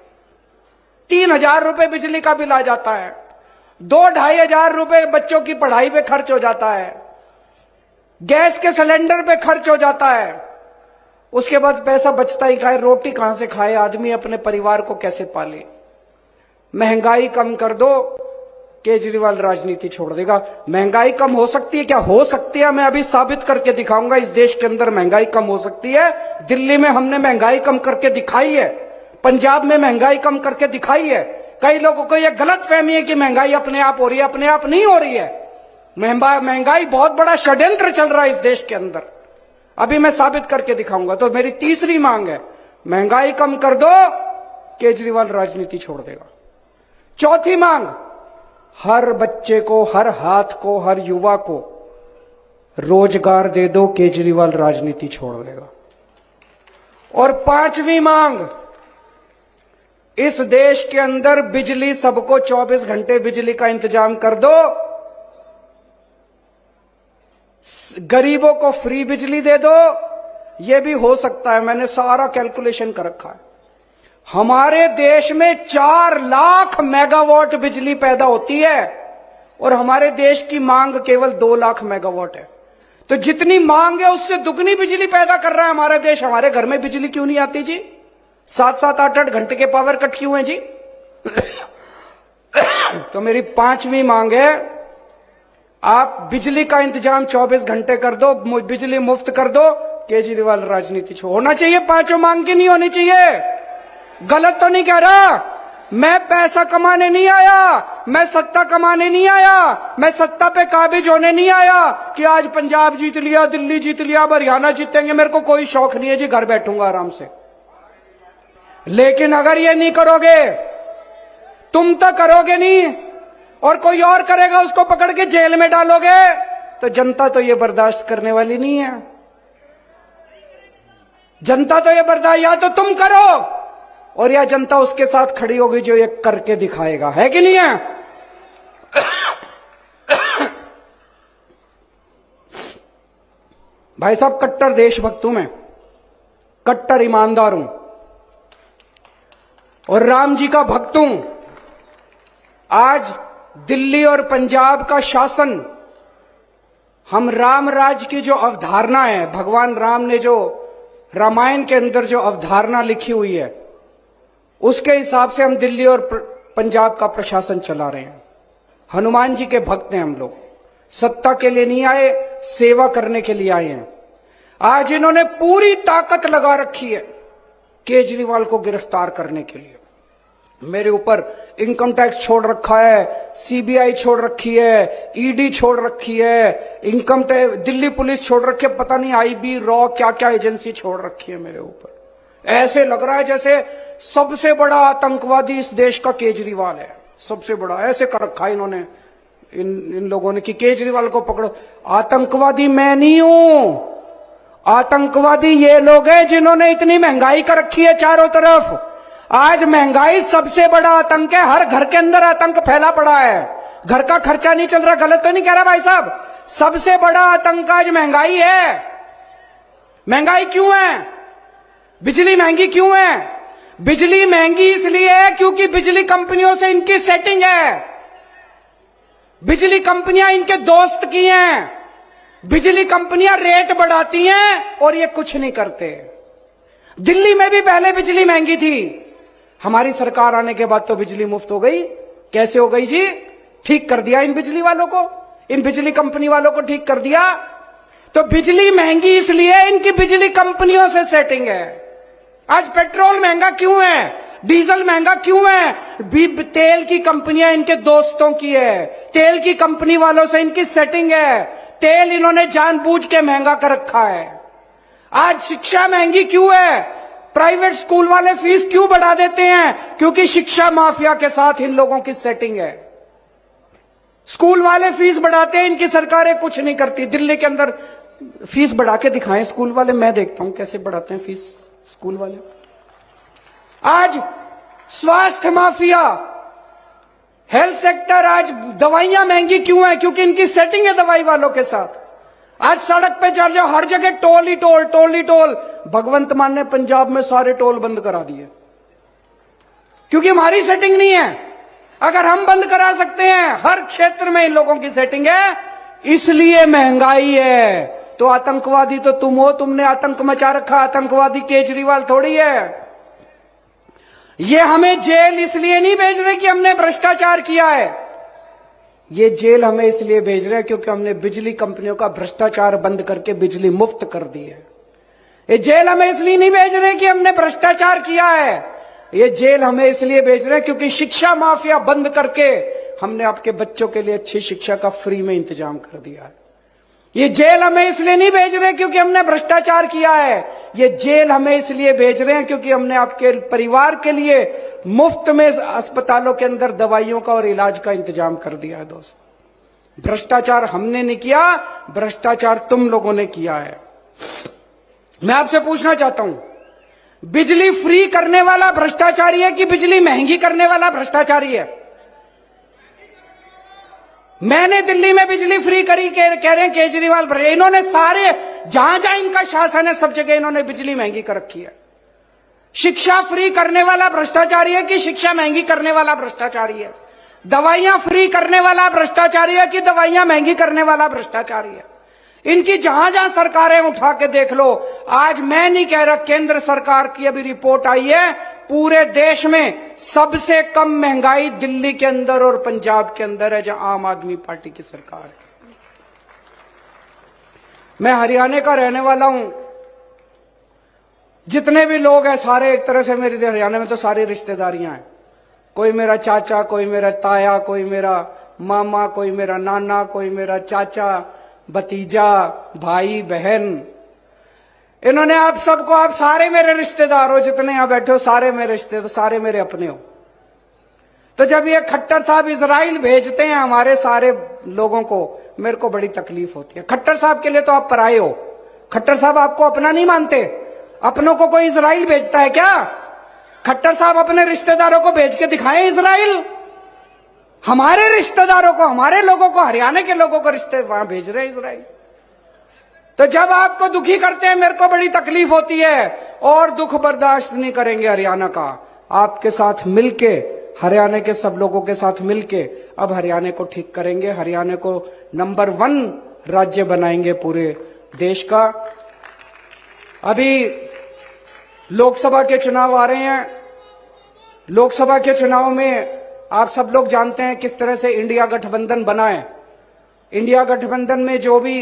3,000 रुपए बिजली का बिल आ जाता है, 2-2.5 हजार रुपए बच्चों की पढ़ाई पे खर्च हो जाता है, गैस के सिलेंडर पे खर्च हो जाता है। उसके बाद पैसा बचता ही खाए, रोटी कहां से खाए आदमी, अपने परिवार को कैसे पाले। महंगाई कम कर दो, केजरीवाल राजनीति छोड़ देगा। महंगाई कम हो सकती है क्या? हो सकती है, मैं अभी साबित करके दिखाऊंगा। इस देश के अंदर महंगाई कम हो सकती है। दिल्ली में हमने महंगाई कम करके दिखाई है, पंजाब में महंगाई कम करके दिखाई है। कई लोगों को यह गलत फहमी है कि महंगाई अपने आप हो रही है, अपने आप नहीं हो रही है। महंगाई बहुत बड़ा षड्यंत्र चल रहा है इस देश के अंदर, अभी मैं साबित करके दिखाऊंगा। तो मेरी तीसरी मांग है, महंगाई कम कर दो, केजरीवाल राजनीति छोड़ देगा। चौथी मांग, हर बच्चे को, हर हाथ को, हर युवा को रोजगार दे दो, केजरीवाल राजनीति छोड़ देगा। और पांचवी मांग, इस देश के अंदर बिजली सबको 24 घंटे बिजली का इंतजाम कर दो, गरीबों को फ्री बिजली दे दो। यह भी हो सकता है, मैंने सारा कैलकुलेशन कर रखा है। हमारे देश में 4 लाख मेगावाट बिजली पैदा होती है और हमारे देश की मांग केवल 2 लाख मेगावाट है। तो जितनी मांग है उससे दुगनी बिजली पैदा कर रहा है हमारा देश। हमारे घर में बिजली क्यों नहीं आती जी? 7-7, 8-8 घंटे के पावर कट क्यों है जी? तो मेरी पांचवी मांग है, आप बिजली का इंतजाम 24 घंटे कर दो, बिजली मुफ्त कर दो, केजरीवाल राजनीति होना चाहिए। पांचों मांग की नहीं होनी चाहिए, गलत तो नहीं कह रहा। मैं पैसा कमाने नहीं आया, मैं सत्ता कमाने नहीं आया, मैं सत्ता पे काबिज होने नहीं आया कि आज पंजाब जीत लिया, दिल्ली जीत लिया, अब हरियाणा जीतेंगे। मेरे को कोई शौक नहीं है जी, घर बैठूंगा आराम से। लेकिन अगर ये नहीं करोगे, तुम तो करोगे नहीं और कोई और करेगा, उसको पकड़ के जेल में डालोगे, तो जनता तो ये बर्दाश्त करने वाली नहीं है। जनता तो ये बर्दाश्त, या तो तुम करो और या जनता उसके साथ खड़ी होगी जो ये करके दिखाएगा, है कि नहीं है? भाई साहब, कट्टर देशभक्त हूं मैं, कट्टर ईमानदार हूं और राम जी का भक्त हूं। आज दिल्ली और पंजाब का शासन, हम राम राज की जो अवधारणा है, भगवान राम ने जो रामायण के अंदर जो अवधारणा लिखी हुई है, उसके हिसाब से हम दिल्ली और पंजाब का प्रशासन चला रहे हैं। हनुमान जी के भक्त हैं हम लोग, सत्ता के लिए नहीं आए, सेवा करने के लिए आए हैं। आज इन्होंने पूरी ताकत लगा रखी है केजरीवाल को गिरफ्तार करने के लिए। मेरे ऊपर इनकम टैक्स छोड़ रखा है, सीबीआई छोड़ रखी है, ईडी छोड़ रखी है, इनकम टैक्स, दिल्ली पुलिस छोड़ रखी है, पता नहीं आईबी, रॉ, क्या क्या एजेंसी छोड़ रखी है मेरे ऊपर। ऐसे लग रहा है जैसे सबसे बड़ा आतंकवादी इस देश का केजरीवाल है, सबसे बड़ा। ऐसे कर रखा है इन्होंने, इन लोगों ने कि केजरीवाल को पकड़ो। आतंकवादी मैं नहीं हूं, आतंकवादी ये लोग हैं जिन्होंने इतनी महंगाई कर रखी है चारों तरफ। आज महंगाई सबसे बड़ा आतंक है, हर घर के अंदर आतंक फैला पड़ा है, घर का खर्चा नहीं चल रहा। गलत तो नहीं कह रहा भाई साहब? सबसे बड़ा आतंक आज महंगाई है। महंगाई क्यों है? बिजली महंगी क्यों है? बिजली महंगी इसलिए है क्योंकि बिजली कंपनियों से इनकी सेटिंग है, बिजली कंपनियां इनके दोस्त की हैं, बिजली कंपनियां रेट बढ़ाती हैं और ये कुछ नहीं करते। दिल्ली में भी पहले बिजली महंगी थी, हमारी सरकार आने के बाद तो बिजली मुफ्त हो गई। कैसे हो गई जी? ठीक कर दिया इन बिजली वालों को, इन बिजली कंपनी वालों को ठीक कर दिया। तो बिजली महंगी इसलिए इनकी बिजली कंपनियों से सेटिंग है। आज पेट्रोल महंगा क्यों है, डीजल महंगा क्यों है? तेल की कंपनियां इनके दोस्तों की है, तेल की कंपनी वालों से इनकी सेटिंग है, तेल इन्होंने जानबूझ के महंगा कर रखा है। आज शिक्षा महंगी क्यों है? प्राइवेट स्कूल वाले फीस क्यों बढ़ा देते हैं? क्योंकि शिक्षा माफिया के साथ इन लोगों की सेटिंग है। स्कूल वाले फीस बढ़ाते हैं, इनकी सरकारें कुछ नहीं करती। दिल्ली के अंदर फीस बढ़ा के दिखाएं स्कूल वाले, मैं देखता हूं कैसे बढ़ाते हैं फीस स्कूल वाले। आज स्वास्थ्य माफिया, हेल्थ सेक्टर, आज दवाइयां महंगी क्यों है? क्योंकि इनकी सेटिंग है दवाई वालों के साथ। आज सड़क पे चल जाओ, हर जगह टोल ही टोल, टोल ही टोल। भगवंत मान ने पंजाब में सारे टोल बंद करा दिए क्योंकि हमारी सेटिंग नहीं है। अगर हम बंद करा सकते हैं, हर क्षेत्र में इन लोगों की सेटिंग है, इसलिए महंगाई है। तो आतंकवादी तो तुम हो, तुमने आतंक मचा रखा, आतंकवादी केजरीवाल थोड़ी है। ये हमें जेल इसलिए नहीं भेज रहे कि हमने भ्रष्टाचार किया है, ये जेल हमें इसलिए भेज रहे हैं क्योंकि हमने बिजली कंपनियों का भ्रष्टाचार बंद करके बिजली मुफ्त कर दी है। ये जेल हमें इसलिए नहीं भेज रहे कि हमने भ्रष्टाचार किया है, ये जेल हमें इसलिए भेज रहे हैं क्योंकि शिक्षा माफिया बंद करके हमने आपके बच्चों के लिए अच्छी शिक्षा का फ्री में इंतजाम कर दिया है। ये जेल हमें इसलिए नहीं भेज रहे क्योंकि हमने भ्रष्टाचार किया है, ये जेल हमें इसलिए भेज रहे हैं क्योंकि हमने आपके परिवार के लिए मुफ्त में अस्पतालों के अंदर दवाइयों का और इलाज का इंतजाम कर दिया है। दोस्त, भ्रष्टाचार हमने नहीं किया, भ्रष्टाचार तुम लोगों ने किया है। मैं आपसे पूछना चाहता हूं, बिजली फ्री करने वाला भ्रष्टाचारी है कि बिजली महंगी करने वाला भ्रष्टाचारी है? मैंने दिल्ली में बिजली फ्री करी, कह रहे हैं केजरीवाल। इन्होंने सारे जहां जहां इनका शासन है सब जगह इन्होंने बिजली महंगी कर रखी है। शिक्षा फ्री करने वाला भ्रष्टाचारी है कि शिक्षा महंगी करने वाला भ्रष्टाचारी है? दवाइयां फ्री करने वाला भ्रष्टाचारी है कि दवाइयां महंगी करने वाला भ्रष्टाचारी है? इनकी जहां जहां सरकारें उठा के देख लो। आज मैं नहीं कह रहा, केंद्र सरकार की अभी रिपोर्ट आई है, पूरे देश में सबसे कम महंगाई दिल्ली के अंदर और पंजाब के अंदर है, जहां आम आदमी पार्टी की सरकार है। मैं हरियाणा का रहने वाला हूं, जितने भी लोग हैं सारे एक तरह से मेरी हरियाणा में तो सारी रिश्तेदारियां हैं। कोई मेरा चाचा, कोई मेरा ताया, कोई मेरा मामा, कोई मेरा नाना, कोई मेरा चाचा, भतीजा, भाई, बहन। इन्होंने आप सबको, आप सारे मेरे रिश्तेदार हो, जितने यहां बैठे हो सारे मेरे रिश्तेदार, सारे मेरे अपने हो। तो जब ये खट्टर साहब इजराइल भेजते हैं हमारे सारे लोगों को, मेरे को बड़ी तकलीफ होती है। खट्टर साहब के लिए तो आप पराये हो। खट्टर साहब आपको अपना नहीं मानते। अपनों को कोई इजराइल भेजता है क्या? खट्टर साहब अपने रिश्तेदारों को भेज के दिखाएं इजराइल। हमारे रिश्तेदारों को, हमारे लोगों को, हरियाणा के लोगों को रिश्ते वहां भेज रहे हैं इजराइल। तो जब आपको दुखी करते हैं मेरे को बड़ी तकलीफ होती है, और दुख बर्दाश्त नहीं करेंगे हरियाणा का। आपके साथ मिलके, हरियाणा के सब लोगों के साथ मिलके अब हरियाणा को ठीक करेंगे। हरियाणा को नंबर 1 राज्य बनाएंगे पूरे देश का। अभी लोकसभा के चुनाव आ रहे हैं। लोकसभा के चुनाव में आप सब लोग जानते हैं किस तरह से इंडिया गठबंधन बना है। इंडिया गठबंधन में जो भी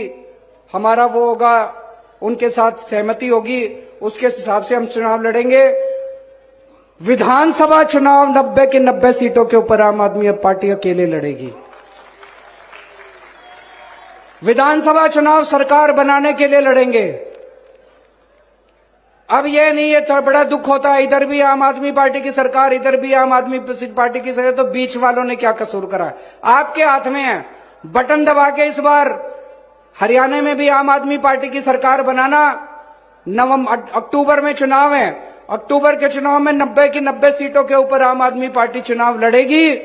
हमारा वो होगा, उनके साथ सहमति होगी, उसके हिसाब से हम चुनाव लड़ेंगे। विधानसभा चुनाव 90 की 90 सीटों के ऊपर आम आदमी पार्टी अकेले लड़ेगी। विधानसभा चुनाव सरकार बनाने के लिए लड़ेंगे। अब ये नहीं है, तो बड़ा दुख होता है, इधर भी आम आदमी पार्टी की सरकार, इधर भी आम आदमी पार्टी की सरकार, तो बीच वालों ने क्या कसूर करा? आपके हाथ में है, बटन दबा के इस बार हरियाणा में भी आम आदमी पार्टी की सरकार बनाना। अक्टूबर में चुनाव है। अक्टूबर के चुनाव में 90 की 90 सीटों के ऊपर आम आदमी पार्टी चुनाव लड़ेगी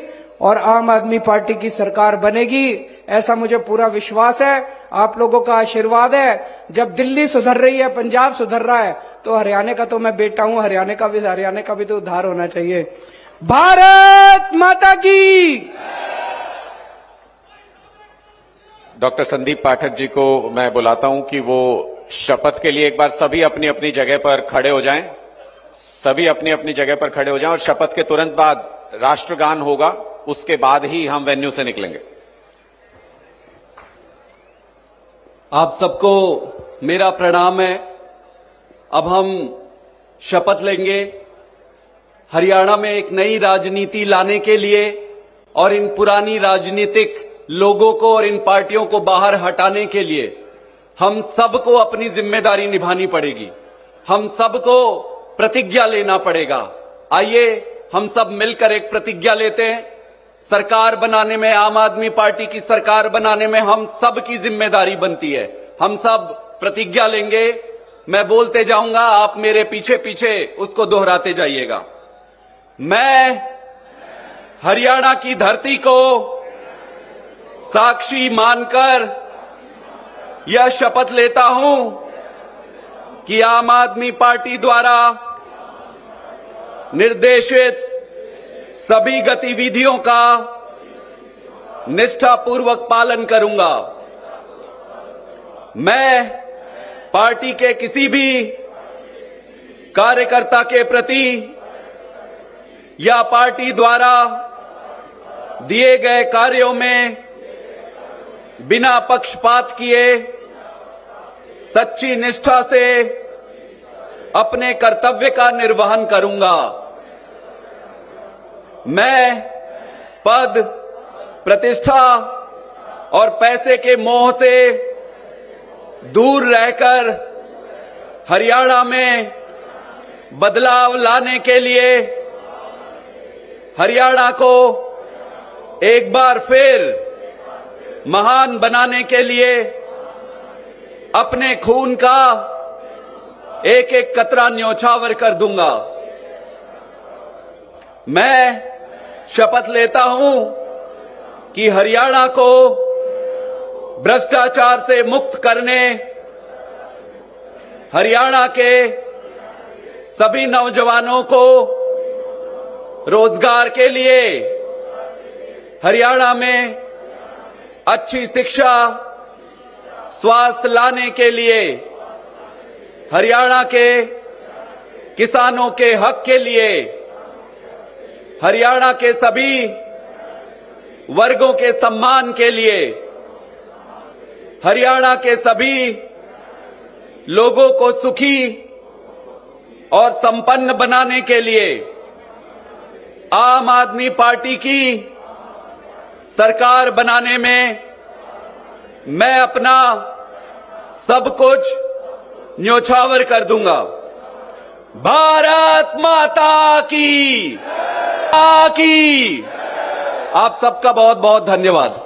और आम आदमी पार्टी की सरकार बनेगी। ऐसा मुझे पूरा विश्वास है। आप लोगों का आशीर्वाद है। जब दिल्ली सुधर रही है, पंजाब सुधर रहा है, तो हरियाणा का तो मैं बेटा हूं, हरियाणा का भी तो उद्धार होना चाहिए। भारत माता की। डॉक्टर संदीप पाठक जी को मैं बुलाता हूं कि वो शपथ के लिए एक बार सभी अपनी अपनी जगह पर खड़े हो जाएं। सभी अपनी अपनी जगह पर खड़े हो जाएं और शपथ के तुरंत बाद राष्ट्रगान होगा, उसके बाद ही हम वेन्यू से निकलेंगे। आप सबको मेरा प्रणाम है। अब हम शपथ लेंगे हरियाणा में एक नई राजनीति लाने के लिए, और इन पुरानी राजनीतिक लोगों को और इन पार्टियों को बाहर हटाने के लिए हम सबको अपनी जिम्मेदारी निभानी पड़ेगी। हम सबको प्रतिज्ञा लेना पड़ेगा। आइए हम सब मिलकर एक प्रतिज्ञा लेते हैं। सरकार बनाने में, आम आदमी पार्टी की सरकार बनाने में हम सब की जिम्मेदारी बनती है। हम सब प्रतिज्ञा लेंगे। मैं बोलते जाऊंगा, आप मेरे पीछे पीछे उसको दोहराते जाइएगा। मैं हरियाणा की धरती को साक्षी मानकर यह शपथ लेता हूं कि आम आदमी पार्टी द्वारा निर्देशित सभी गतिविधियों का निष्ठापूर्वक पालन करूंगा। मैं पार्टी के किसी भी कार्यकर्ता के प्रति या पार्टी द्वारा दिए गए कार्यों में बिना पक्षपात किए सच्ची निष्ठा से अपने कर्तव्य का निर्वहन करूंगा। मैं पद, प्रतिष्ठा और पैसे के मोह से दूर रहकर हरियाणा में बदलाव लाने के लिए, हरियाणा को एक बार फिर महान बनाने के लिए अपने खून का एक एक कतरा न्योछावर कर दूंगा। मैं शपथ लेता हूं कि हरियाणा को भ्रष्टाचार से मुक्त करने, हरियाणा के सभी नौजवानों को रोजगार के लिए, हरियाणा में अच्छी शिक्षा, स्वास्थ्य लाने के लिए, हरियाणा के किसानों के हक के लिए, हरियाणा के सभी वर्गों के सम्मान के लिए, हरियाणा के सभी लोगों को सुखी और संपन्न बनाने के लिए आम आदमी पार्टी की सरकार बनाने में मैं अपना सब कुछ न्योछावर कर दूंगा। भारत माता की। आप सबका बहुत बहुत धन्यवाद।